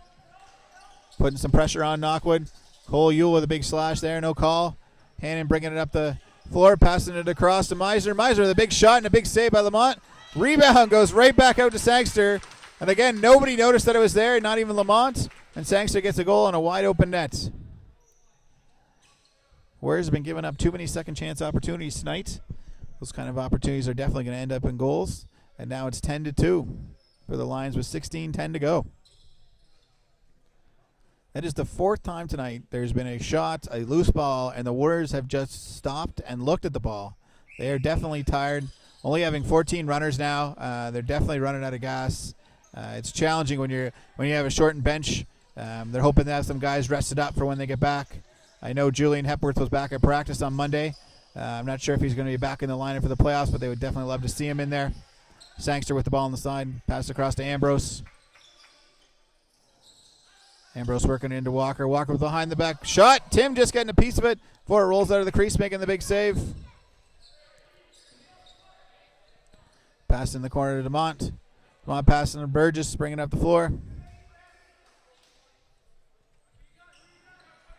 putting some pressure on Knockwood. Cole Yule with a big slash there, no call. Hannon bringing it up the floor, passing it across to Meisner. Meisner with a big shot and a big save by Lamont. Rebound goes right back out to Sangster. And again, nobody noticed that it was there, not even Lamont. And Sangster gets a goal on a wide open net. Warriors have been giving up too many second chance opportunities tonight. Those kind of opportunities are definitely going to end up in goals. And now it's 10-2 for the Lions with 16:10 to go. That is the fourth time tonight there's been a shot, a loose ball, and the Warriors have just stopped and looked at the ball. They are definitely tired. Only having 14 runners now. They're definitely running out of gas. It's challenging when you have a shortened bench. They're hoping to have some guys rested up for when they get back. I know Julian Hepworth was back at practice on Monday. I'm not sure if he's going to be back in the lineup for the playoffs, but they would definitely love to see him in there. Sangster with the ball on the side. Pass across to Ambrose. Ambrose working into Walker. Walker with behind the back shot. Tim just getting a piece of it before it rolls out of the crease, making the big save. Pass in the corner to DeMont. DeMont passing to Burgess, bringing up the floor.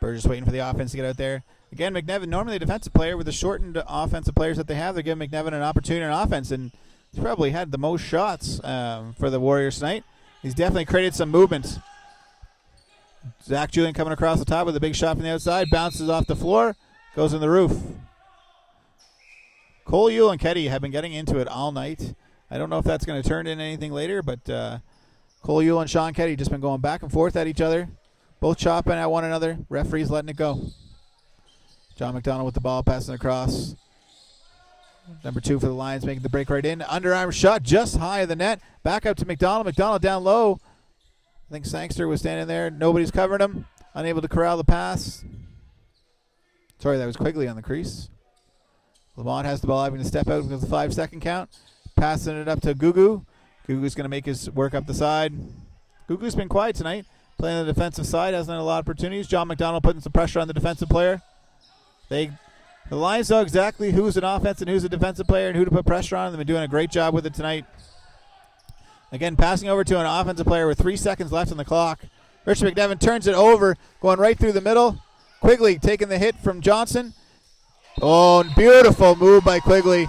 Burgess waiting for the offense to get out there. Again, McNevin, normally a defensive player with the shortened offensive players that they have, they're giving McNevin an opportunity on offense, and he's probably had the most shots for the Warriors tonight. He's definitely created some movement. Zach Julian coming across the top with a big shot from the outside, bounces off the floor, goes in the roof. Cole Yule and Ketty have been getting into it all night. I don't know if that's going to turn into anything later, but Cole Yule and Sean Ketty just been going back and forth at each other, both chopping at one another. Referees letting it go. John McDonald with the ball, passing across. Number 2 for the Lions, making the break right in. Underarm shot just high of the net. Back up to McDonald. McDonald down low. I think Sangster was standing there. Nobody's covering him. Unable to corral the pass. Sorry, that was Quigley on the crease. Lamont has the ball, having to step out because of the 5-second count. Passing it up to Gugu. Gugu's going to make his work up the side. Gugu's been quiet tonight. Playing on the defensive side, hasn't had a lot of opportunities. John McDonald putting some pressure on the defensive player. The Lions know exactly who's an offense and who's a defensive player and who to put pressure on. They've been doing a great job with it tonight. Again, passing over to an offensive player with 3 seconds left on the clock. Richard McNevin turns it over, going right through the middle. Quigley taking the hit from Johnson. Oh, beautiful move by Quigley.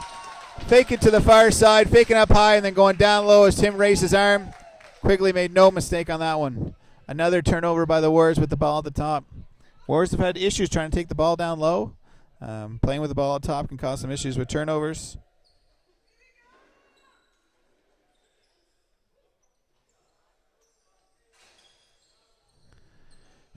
Fake it to the far side, faking up high, and then going down low as Tim raised his arm. Quigley made no mistake on that one. Another turnover by the Warriors with the ball at the top. Warriors have had issues trying to take the ball down low. Playing with the ball at top can cause some issues with turnovers.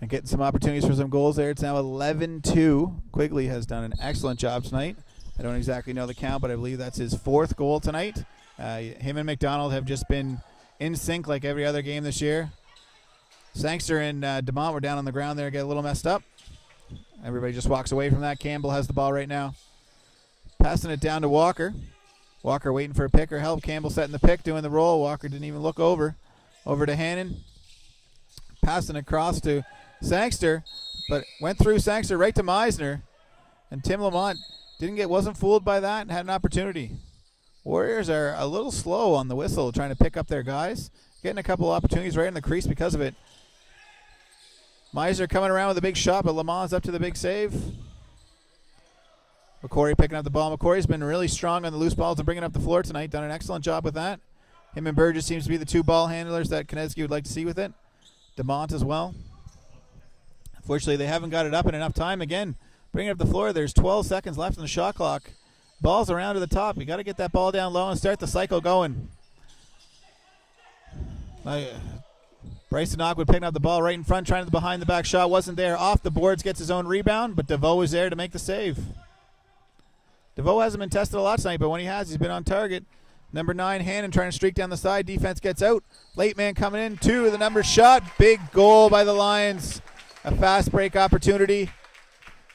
And getting some opportunities for some goals there. It's now 11-2. Quigley has done an excellent job tonight. I don't exactly know the count, but I believe that's his 4th goal tonight. Him and McDonald have just been in sync like every other game this year. Sangster and DeMont were down on the ground there, get a little messed up. Everybody just walks away from that. Campbell has the ball right now. Passing it down to Walker. Walker waiting for a pick or help. Campbell setting the pick, doing the roll. Walker didn't even look over. Over to Hannon. Passing across to Sangster, but went through Sangster right to Meisner. And Tim Lamont wasn't fooled by that and had an opportunity. Warriors are a little slow on the whistle, trying to pick up their guys. Getting a couple opportunities right in the crease because of it. Meisner coming around with a big shot, but Lamont's up to the big save. McCory picking up the ball. McCory's been really strong on the loose balls and bringing up the floor tonight. Done an excellent job with that. Him and Burgess seems to be the 2 ball handlers that Konecki would like to see with it. DeMont as well. Unfortunately, they haven't got it up in enough time. Again, bringing up the floor. There's 12 seconds left on the shot clock. Ball's around to the top. You got to get that ball down low and start the cycle going. Bryson Knockwood picking up the ball right in front, trying to the behind the back shot. Wasn't there. Off the boards, gets his own rebound, but DeVoe is there to make the save. DeVoe hasn't been tested a lot tonight, but when he has, he's been on target. Number 9, Hannon trying to streak down the side. Defense gets out. Late man coming in. 2 of the number shot. Big goal by the Lions. A fast break opportunity.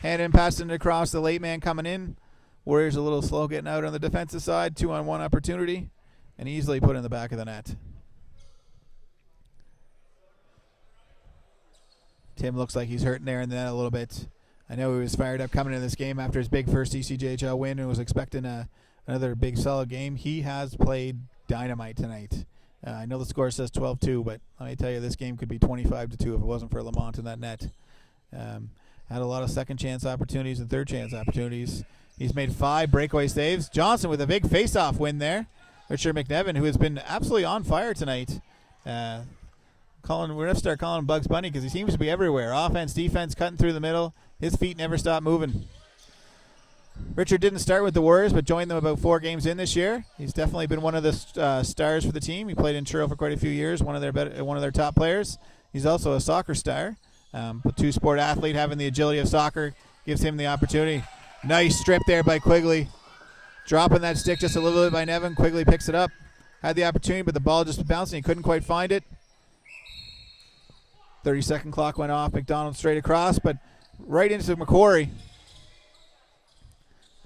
Hannon passing it across. The late man coming in. Warriors a little slow getting out on the defensive side. 2-on-1 opportunity. And easily put in the back of the net. Tim looks like he's hurting there in the net a little bit. I know he was fired up coming into this game after his big first ECJLL win and was expecting another big solid game. He has played dynamite tonight. I know the score says 12-2, but let me tell you, this game could be 25-2 if it wasn't for Lamont in that net. Had a lot of second chance opportunities and third chance opportunities. He's made 5 breakaway saves. Johnson with a big face-off win there. Richard McNevin, who has been absolutely on fire tonight. We're going to start calling him Bugs Bunny because he seems to be everywhere. Offense, defense, cutting through the middle. His feet never stop moving. Richard didn't start with the Warriors, but joined them about 4 games in this year. He's definitely been one of the stars for the team. He played in Truro for quite a few years, one of their top players. He's also a soccer star. A 2-sport athlete, having the agility of soccer gives him the opportunity. Nice strip there by Quigley. Dropping that stick just a little bit by Nevin. Quigley picks it up. Had the opportunity, but the ball just bouncing. He couldn't quite find it. 30-second clock went off. McDonald straight across, but right into McCory.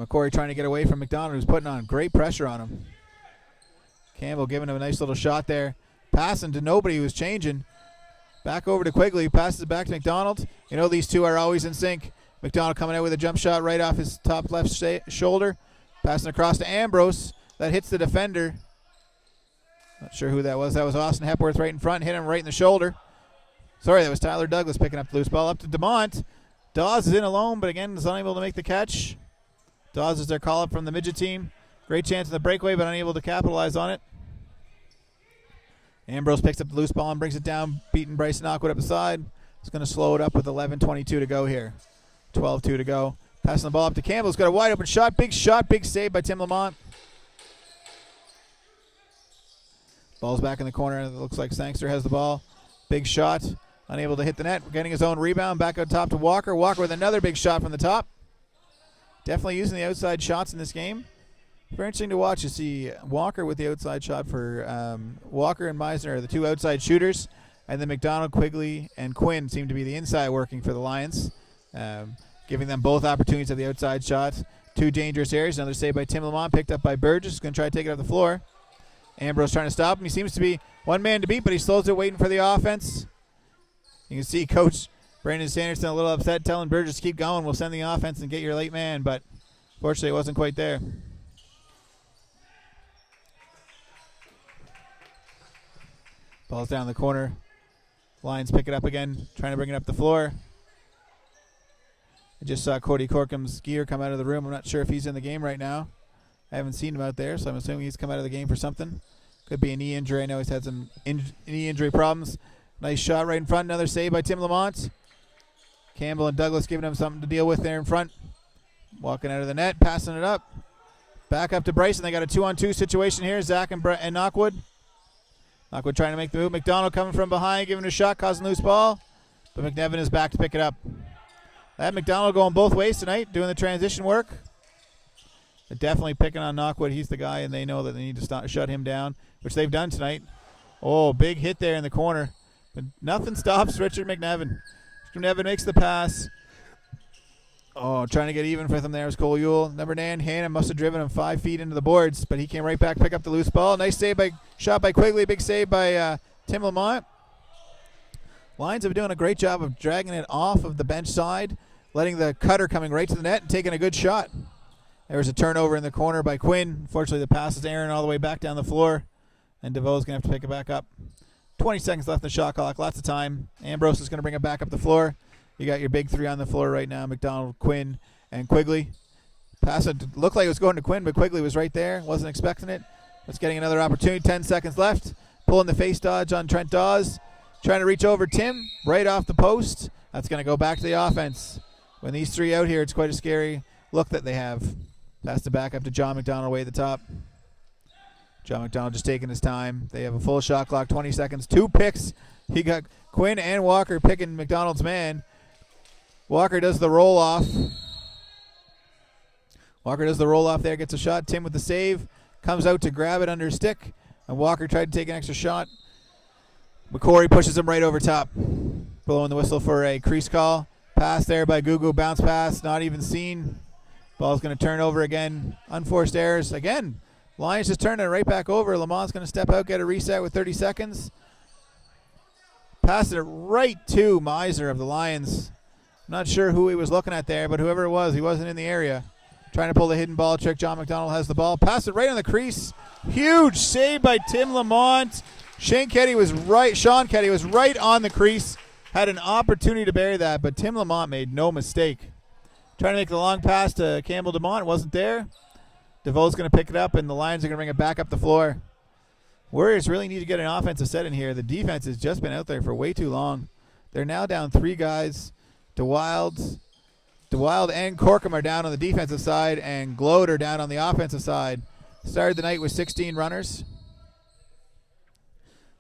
McCory trying to get away from McDonald, who's putting on great pressure on him. Campbell giving him a nice little shot there. Passing to nobody who was changing. Back over to Quigley. Passes it back to McDonald. You know these two are always in sync. McDonald coming out with a jump shot right off his top left shoulder. Passing across to Ambrose. That hits the defender. Not sure who that was. That was Austin Hepworth right in front. Hit him right in the shoulder. Sorry, that was Tyler Douglas picking up the loose ball. Up to DeMont. Dawes is in alone, but again is unable to make the catch. Dawes is their call-up from the midget team. Great chance in the breakaway, but unable to capitalize on it. Ambrose picks up the loose ball and brings it down, beating Bryson Knockwood up the side. It's going to slow it up with 11:22 to go here. 12-2 to go. Passing the ball up to Campbell. He's got a wide open shot. Big save by Tim Lamont. Ball's back in the corner. It looks like Sangster has the ball. Big shot. Unable to hit the net. Getting his own rebound. Back out top to Walker. Walker with another big shot from the top. Definitely using the outside shots in this game. Very interesting to watch. You see Walker with the outside shot for Walker and Meisner are the 2 outside shooters. And then McDonald, Quigley, and Quinn seem to be the inside working for the Lions. Giving them both opportunities at the outside shots. 2 dangerous areas. Another save by Tim Lamont, picked up by Burgess. Going to try to take it off the floor. Ambrose trying to stop him. He seems to be one man to beat, but he slows it, waiting for the offense. You can see Coach Brandon Sanderson a little upset, telling Burgess to keep going. We'll send the offense and get your late man, but fortunately it wasn't quite there. Ball's down the corner. Lions pick it up again, trying to bring it up the floor. I just saw Cody Corkham's gear come out of the room. I'm not sure if he's in the game right now. I haven't seen him out there, so I'm assuming he's come out of the game for something. Could be a knee injury. I know he's had some knee injury problems. Nice shot right in front. Another save by Tim Lamont. Campbell and Douglas giving him something to deal with there in front. Walking out of the net, passing it up. Back up to Bryson. They got a 2-on-2 situation here. Zach and Knockwood. Knockwood trying to make the move. McDonald coming from behind, giving it a shot, causing loose ball. But McNevin is back to pick it up. That McDonald going both ways tonight, doing the transition work. They're definitely picking on Knockwood. He's the guy, and they know that they need to shut him down, which they've done tonight. Oh, big hit there in the corner. But nothing stops Richard McNevin. McNevin makes the pass. Oh, trying to get even with him there was Cole Ewell. Number 9, Hannon must have driven him 5 feet into the boards, but he came right back, pick up the loose ball. Nice shot by Quigley. Big save by Tim Lamont. Lions have been doing a great job of dragging it off of the bench side, letting the cutter coming right to the net and taking a good shot. There was a turnover in the corner by Quinn. Unfortunately, the pass is airing all the way back down the floor, and DeVoe's going to have to pick it back up. 20 seconds left in the shot clock. Lots of time. Ambrose is going to bring it back up the floor. You got your big 3 on the floor right now, McDonald, Quinn, and Quigley. Pass it looked like it was going to Quinn, but Quigley was right there. Wasn't expecting it. That's getting another opportunity. 10 seconds left. Pulling the face dodge on Trent Dawes. Trying to reach over Tim right off the post. That's going to go back to the offense. When these 3 out here, it's quite a scary look that they have. Pass it back up to John McDonald way at the top. John McDonald just taking his time. They have a full shot clock, 20 seconds. 2 picks. He got Quinn and Walker picking McDonald's man. Walker does the roll off. Walker does the roll off there, gets a shot. Tim with the save. Comes out to grab it under his stick. And Walker tried to take an extra shot. McCory pushes him right over top. Blowing the whistle for a crease call. Pass there by Gugu. Bounce pass. Not even seen. Ball's going to turn over again. Unforced errors. Again, Lions just turning it right back over. Lamont's going to step out, get a reset with 30 seconds. Passing it right to Meisner of the Lions. Not sure who he was looking at there, but whoever it was, he wasn't in the area. Trying to pull the hidden ball trick. John McDonald has the ball. Pass it right on the crease. Huge save by Tim Lamont. Sean Keddy was right on the crease. Had an opportunity to bury that, but Tim Lamont made no mistake. Trying to make the long pass to Campbell DeMont. Wasn't there. DeVoe's going to pick it up, and the Lions are going to bring it back up the floor. Warriors really need to get an offensive set in here. The defense has just been out there for way too long. They're now down 3 guys. DeWild and Corkum are down on the defensive side, and Glode are down on the offensive side. Started the night with 16 runners.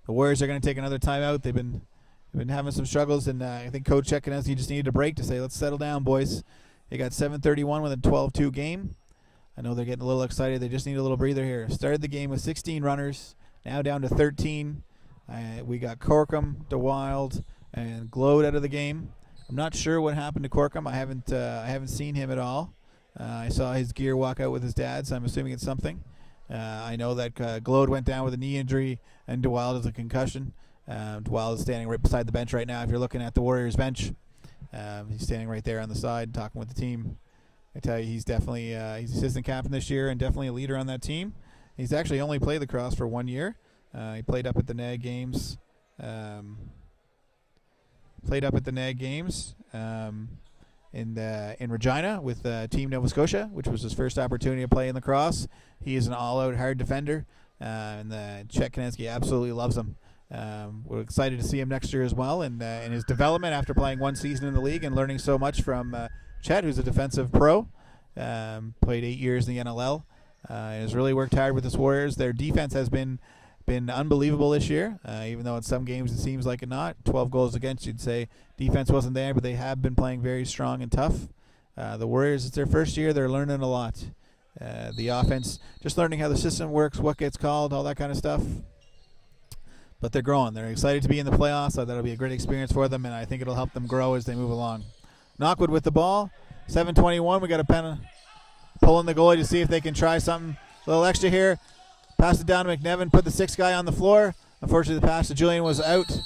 The Warriors are going to take another timeout. They've been having some struggles, and I think Coach Chekanowski just needed a break to say, let's settle down, boys. They got 7:31 with a 12-2 game. I know they're getting a little excited. They just need a little breather here. Started the game with 16 runners, now down to 13. We got Corkum, DeWild, and Glode out of the game. I'm not sure what happened to Corkum. I haven't seen him at all. I saw his gear walk out with his dad, so I'm assuming it's something. I know that Glode went down with a knee injury, and DeWild has a concussion. DeWild is standing right beside the bench right now. If you're looking at the Warriors bench, he's standing right there on the side talking with the team. I tell you, he's definitely he's assistant captain this year and definitely a leader on that team. He's actually only played lacrosse for 1 year. He played up at the NAG games. In Regina with Team Nova Scotia, which was his first opportunity to play in lacrosse. He is an all-out hard defender, and Chet Kanensky absolutely loves him. We're excited to see him next year as well, and in his development after playing 1 season in the league and learning so much from Chet, who's a defensive pro. Played 8 years in the NLL. Has really worked hard with his Warriors. Their defense has been unbelievable this year, even though in some games it seems like it not. 12 goals against, you'd say defense wasn't there, but they have been playing very strong and tough. The Warriors, it's their first year. They're learning a lot. The offense, just learning how the system works, what gets called, all that kind of stuff. But they're growing. They're excited to be in the playoffs, so that'll be a great experience for them, and I think it'll help them grow as they move along. Knockwood with the ball. 7:21. We got a pen pulling the goalie to see if they can try something a little extra here. Pass it down to McNevin. Put the 6th guy on the floor. Unfortunately, the pass to Julian was out.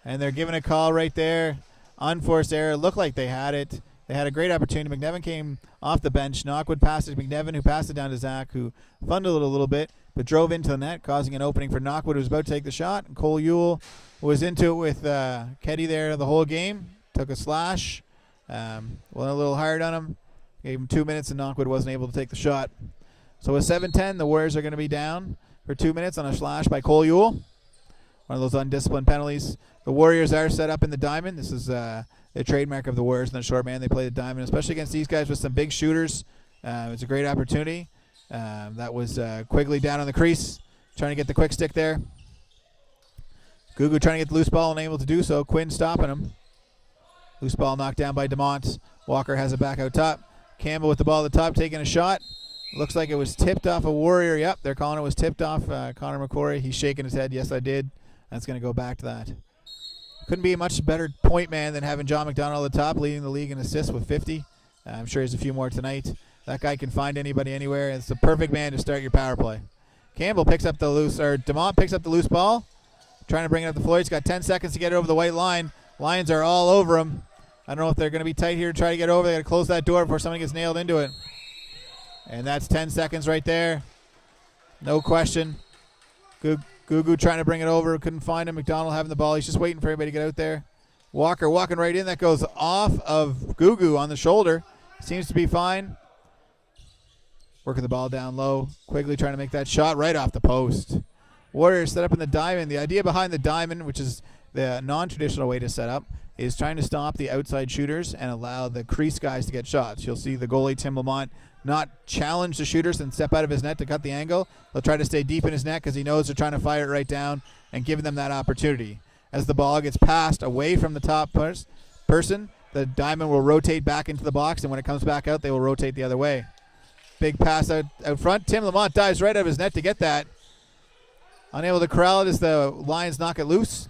And they're giving a call right there. Unforced error. Looked like they had it. They had a great opportunity. McNevin came off the bench. Knockwood passed it to McNevin, who passed it down to Zach, who fumbled it a little bit, but drove into the net, causing an opening for Knockwood, who was about to take the shot. And Cole Ewell was into it with Keddy there the whole game. Took a slash. Went a little hard on him. Gave him 2 minutes, and Knockwood wasn't able to take the shot. So with 7:10, the Warriors are going to be down for 2 minutes on a slash by Cole Ewell. One of those undisciplined penalties. The Warriors are set up in the diamond. This is the trademark of the Warriors in the short man. They play the diamond, especially against these guys with some big shooters. It's a great opportunity. That was Quigley down on the crease, trying to get the quick stick there. Gugu trying to get the loose ball, unable to do so. Quinn stopping him. Loose ball knocked down by DeMont. Walker has it back out top. Campbell with the ball at the top, taking a shot. Looks like it was tipped off a Warrior. Yep, they're calling it was tipped off Connor McCrory. He's shaking his head. Yes, I did. That's going to go back to that. Couldn't be a much better point man than having John McDonald at the top, leading the league in assists with 50. I'm sure he's a few more tonight. That guy can find anybody anywhere. It's the perfect man to start your power play. Campbell picks up the loose, or DeMont picks up the loose ball, trying to bring it up the floor. He's got 10 seconds to get it over the white line. Lions are all over him. I don't know if they're going to be tight here to try to get over. They got to close that door before somebody gets nailed into it. And that's 10 seconds right there. No question. Gugu trying to bring it over. Couldn't find him. McDonald having the ball. He's just waiting for everybody to get out there. Walker walking right in. That goes off of Gugu on the shoulder. Seems to be fine. Working the ball down low. Quigley trying to make that shot right off the post. Warriors set up in the diamond. The idea behind the diamond, which is the non-traditional way to set up, is trying to stop the outside shooters and allow the crease guys to get shots. You'll see the goalie, Tim Lamont, not challenge the shooters and step out of his net to cut the angle. He'll try to stay deep in his net because he knows they're trying to fire it right down and giving them that opportunity. As the ball gets passed away from the top person, the diamond will rotate back into the box, and when it comes back out, they will rotate the other way. Big pass out front. Tim Lamont dives right out of his net to get that. Unable to corral it as the Lions knock it loose.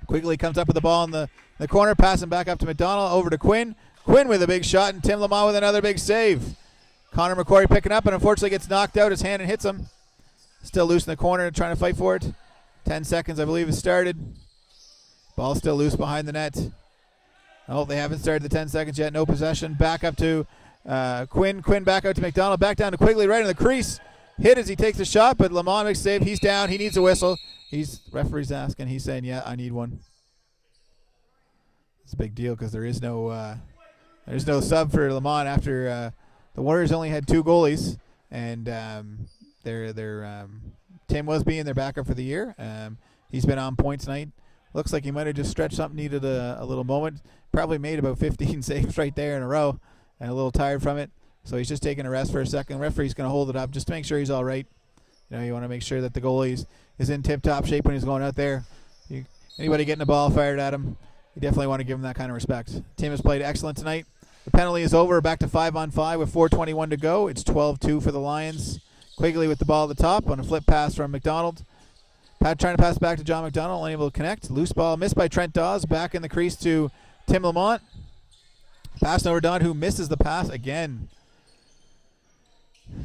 Quigley comes up with the ball in the corner, passing back up to McDonald, over to Quinn. Quinn with a big shot, and Tim Lamont with another big save. Connor McCrory picking up, and unfortunately gets knocked out. His hand and hits him. Still loose in the corner, trying to fight for it. 10 seconds, I believe, has started. Ball still loose behind the net. Oh, they haven't started the 10 seconds yet. No possession. Back up to Quinn. Quinn back out to McDonald. Back down to Quigley right in the crease. hit as he takes the shot, but Lamont makes a save. He's down. He needs a whistle. Referee's asking. He's saying, yeah, I need one. It's a big deal because there's no sub for Lamont after the Warriors only had 2 goalies, and Tim Wasby in their backup for the year. He's been on point tonight. Looks like he might have just stretched something, needed a little moment. Probably made about 15 saves right there in a row, and a little tired from it. So he's just taking a rest for a second. Referee's going to hold it up just to make sure he's all right. You want to make sure that the goalie is in tip-top shape when he's going out there. Anybody getting the ball fired at him, you definitely want to give him that kind of respect. Tim has played excellent tonight. The penalty is over. Back to 5-on-5 with 4:21 to go. It's 12-2 for the Lions. Quigley with the ball at the top on a flip pass from McDonald. Pat trying to pass back to John McDonald, unable to connect. Loose ball missed by Trent Dawes. Back in the crease to Tim Lamont. Pass over Don, who misses the pass again.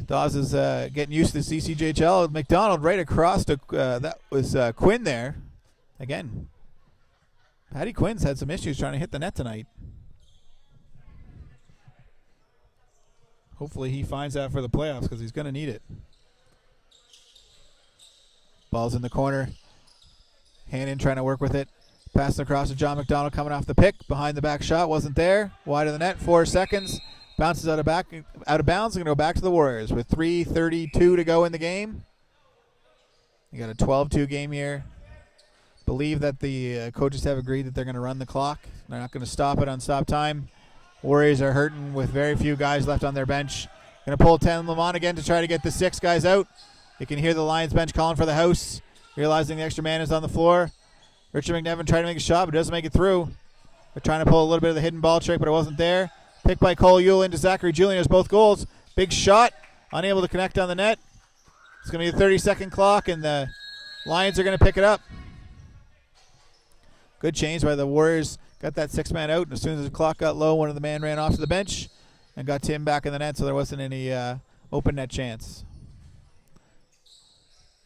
Dawes is getting used to this ECJLL. McDonald right across to that was Quinn there. Again, Paddy Quinn's had some issues trying to hit the net tonight. Hopefully he finds that for the playoffs because he's going to need it. Ball's in the corner. Hannon trying to work with it. Pass across to John McDonald coming off the pick. Behind the back shot. Wasn't there. Wide of the net. 4 seconds. Bounces out of bounds. Going to go back to the Warriors with 3:32 to go in the game. You got a 12-2 game here. Believe that the coaches have agreed that they're going to run the clock. They're not going to stop it on stop time. Warriors are hurting with very few guys left on their bench. Going to pull 10 Lamont again to try to get the 6 guys out. You can hear the Lions bench calling for the house, realizing the extra man is on the floor. Richard McNevin trying to make a shot, but doesn't make it through. They're trying to pull a little bit of the hidden ball trick, but it wasn't there. Picked by Cole Ewell into Zachary Julian. There's both goals. Big shot, unable to connect on the net. It's going to be a 30-second clock, and the Lions are going to pick it up. Good change by the Warriors. Got that 6-man out, and as soon as the clock got low, one of the men ran off to the bench and got Tim back in the net, so there wasn't any open net chance.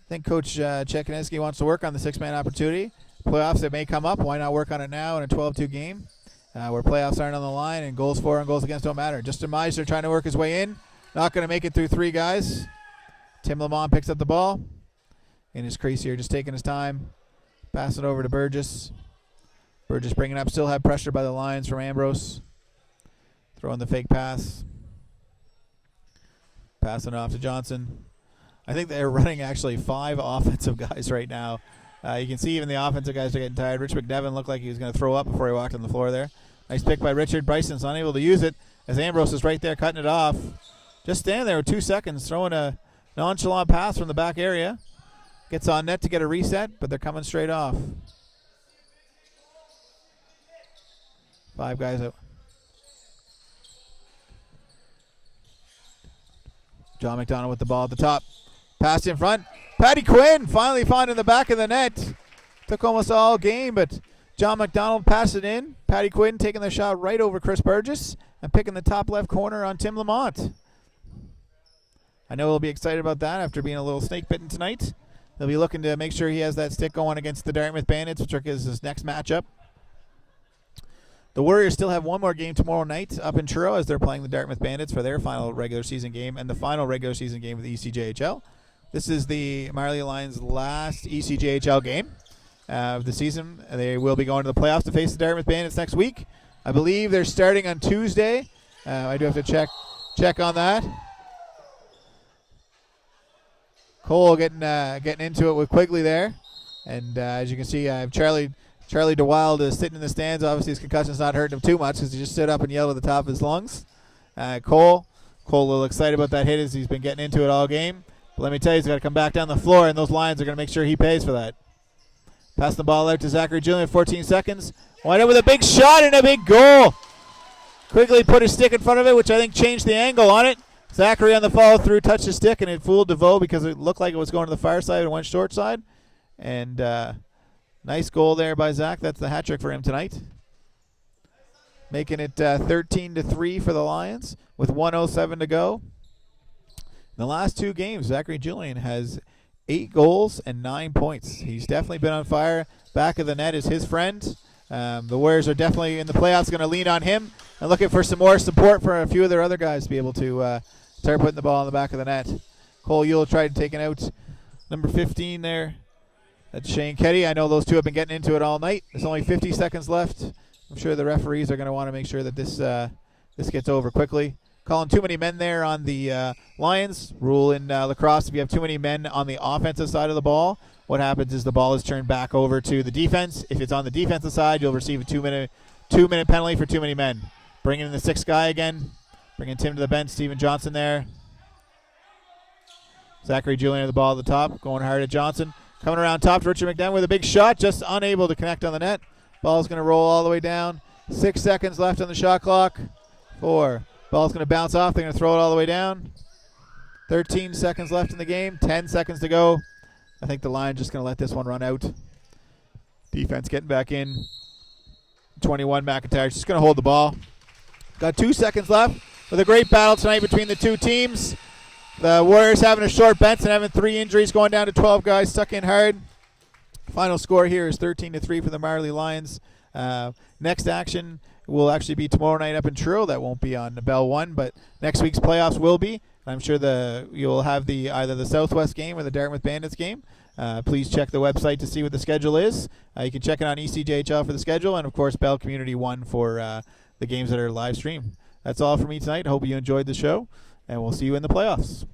I think Coach Chekaniski wants to work on the 6-man opportunity. Playoffs, it may come up. Why not work on it now in a 12-2 game where playoffs aren't on the line and goals for and goals against don't matter. Justin Meiser trying to work his way in. Not going to make it through 3 guys. Tim Lamont picks up the ball in his crease here, just taking his time. Pass it over to Burgess. Burgess bringing up, still had pressure by the Lions from Ambrose. Throwing the fake pass. Passing off to Johnson. I think they're running actually 5 offensive guys right now. You can see even the offensive guys are getting tired. Rich McNevin looked like he was going to throw up before he walked on the floor there. Nice pick by Richard. Bryson's unable to use it as Ambrose is right there cutting it off. Just standing there with 2 seconds, throwing a nonchalant pass from the back area. Gets on net to get a reset, but they're coming straight off. 5 guys out. John McDonald with the ball at the top. Pass in front. Paddy Quinn finally found in the back of the net. Took almost all game, but John McDonald passed it in. Paddy Quinn taking the shot right over Chris Burgess and picking the top left corner on Tim Lamont. I know he'll be excited about that after being a little snake bitten tonight. He'll be looking to make sure he has that stick going against the Dartmouth Bandits, which is his next matchup. The Warriors still have one more game tomorrow night up in Truro as they're playing the Dartmouth Bandits for their final regular season game and the final regular season game with the ECJHL. This is the Marley Lions' last ECJHL game of the season. They will be going to the playoffs to face the Dartmouth Bandits next week. I believe they're starting on Tuesday. I do have to check on that. Cole getting into it with Quigley there. And as you can see, I have Charlie DeWild is sitting in the stands. Obviously, his concussion's not hurting him too much because he just stood up and yelled at the top of his lungs. Cole a little excited about that hit as he's been getting into it all game. But let me tell you, he's got to come back down the floor, and those Lions are going to make sure he pays for that. Pass the ball out to Zachary Julian, 14 seconds. Wide up with a big shot and a big goal. Quigley put his stick in front of it, which I think changed the angle on it. Zachary on the follow-through touched his stick, and it fooled DeVoe because it looked like it was going to the far side and went short side. And nice goal there by Zach. That's the hat trick for him tonight. Making it 13-3 for the Lions with 1:07 to go. In the last 2 games, Zachary Julian has 8 goals and 9 points. He's definitely been on fire. Back of the net is his friend. The Warriors are definitely in the playoffs going to lean on him and looking for some more support for a few of their other guys to be able to start putting the ball in the back of the net. Cole Yule tried taking out number 15 there. That's Shane Ketty. I know those two have been getting into it all night. There's only 50 seconds left. I'm sure the referees are going to want to make sure that this gets over quickly. Calling too many men there on the Lions. Rule in lacrosse, if you have too many men on the offensive side of the ball, what happens is the ball is turned back over to the defense. If it's on the defensive side, you'll receive a two-minute penalty for too many men. Bringing in the sixth guy again. Bringing Tim to the bench. Steven Johnson there. Zachary Julian at the ball at the top. Going hard at Johnson. Coming around top to Richard McDonough with a big shot. Just unable to connect on the net. Ball's going to roll all the way down. 6 seconds left on the shot clock. 4. Ball's going to bounce off. They're going to throw it all the way down. 13 seconds left in the game. 10 seconds to go. I think the Lions just going to let this one run out. Defense getting back in. 21 McIntyre's just going to hold the ball. Got 2 seconds left with a great battle tonight between the two teams. The Warriors having a short bench and having 3 injuries, going down to 12 guys stuck in hard. Final score here is 13-3 for the Marley Lions. Next action will actually be tomorrow night up in Truro. That won't be on the Bell 1, but next week's playoffs will be. I'm sure you'll have either the Southwest game or the Dartmouth Bandits game. Please check the website to see what the schedule is. You can check it on ECJLL for the schedule, and of course Bell Community One for the games that are live streamed. That's all for me tonight. Hope you enjoyed the show, and we'll see you in the playoffs.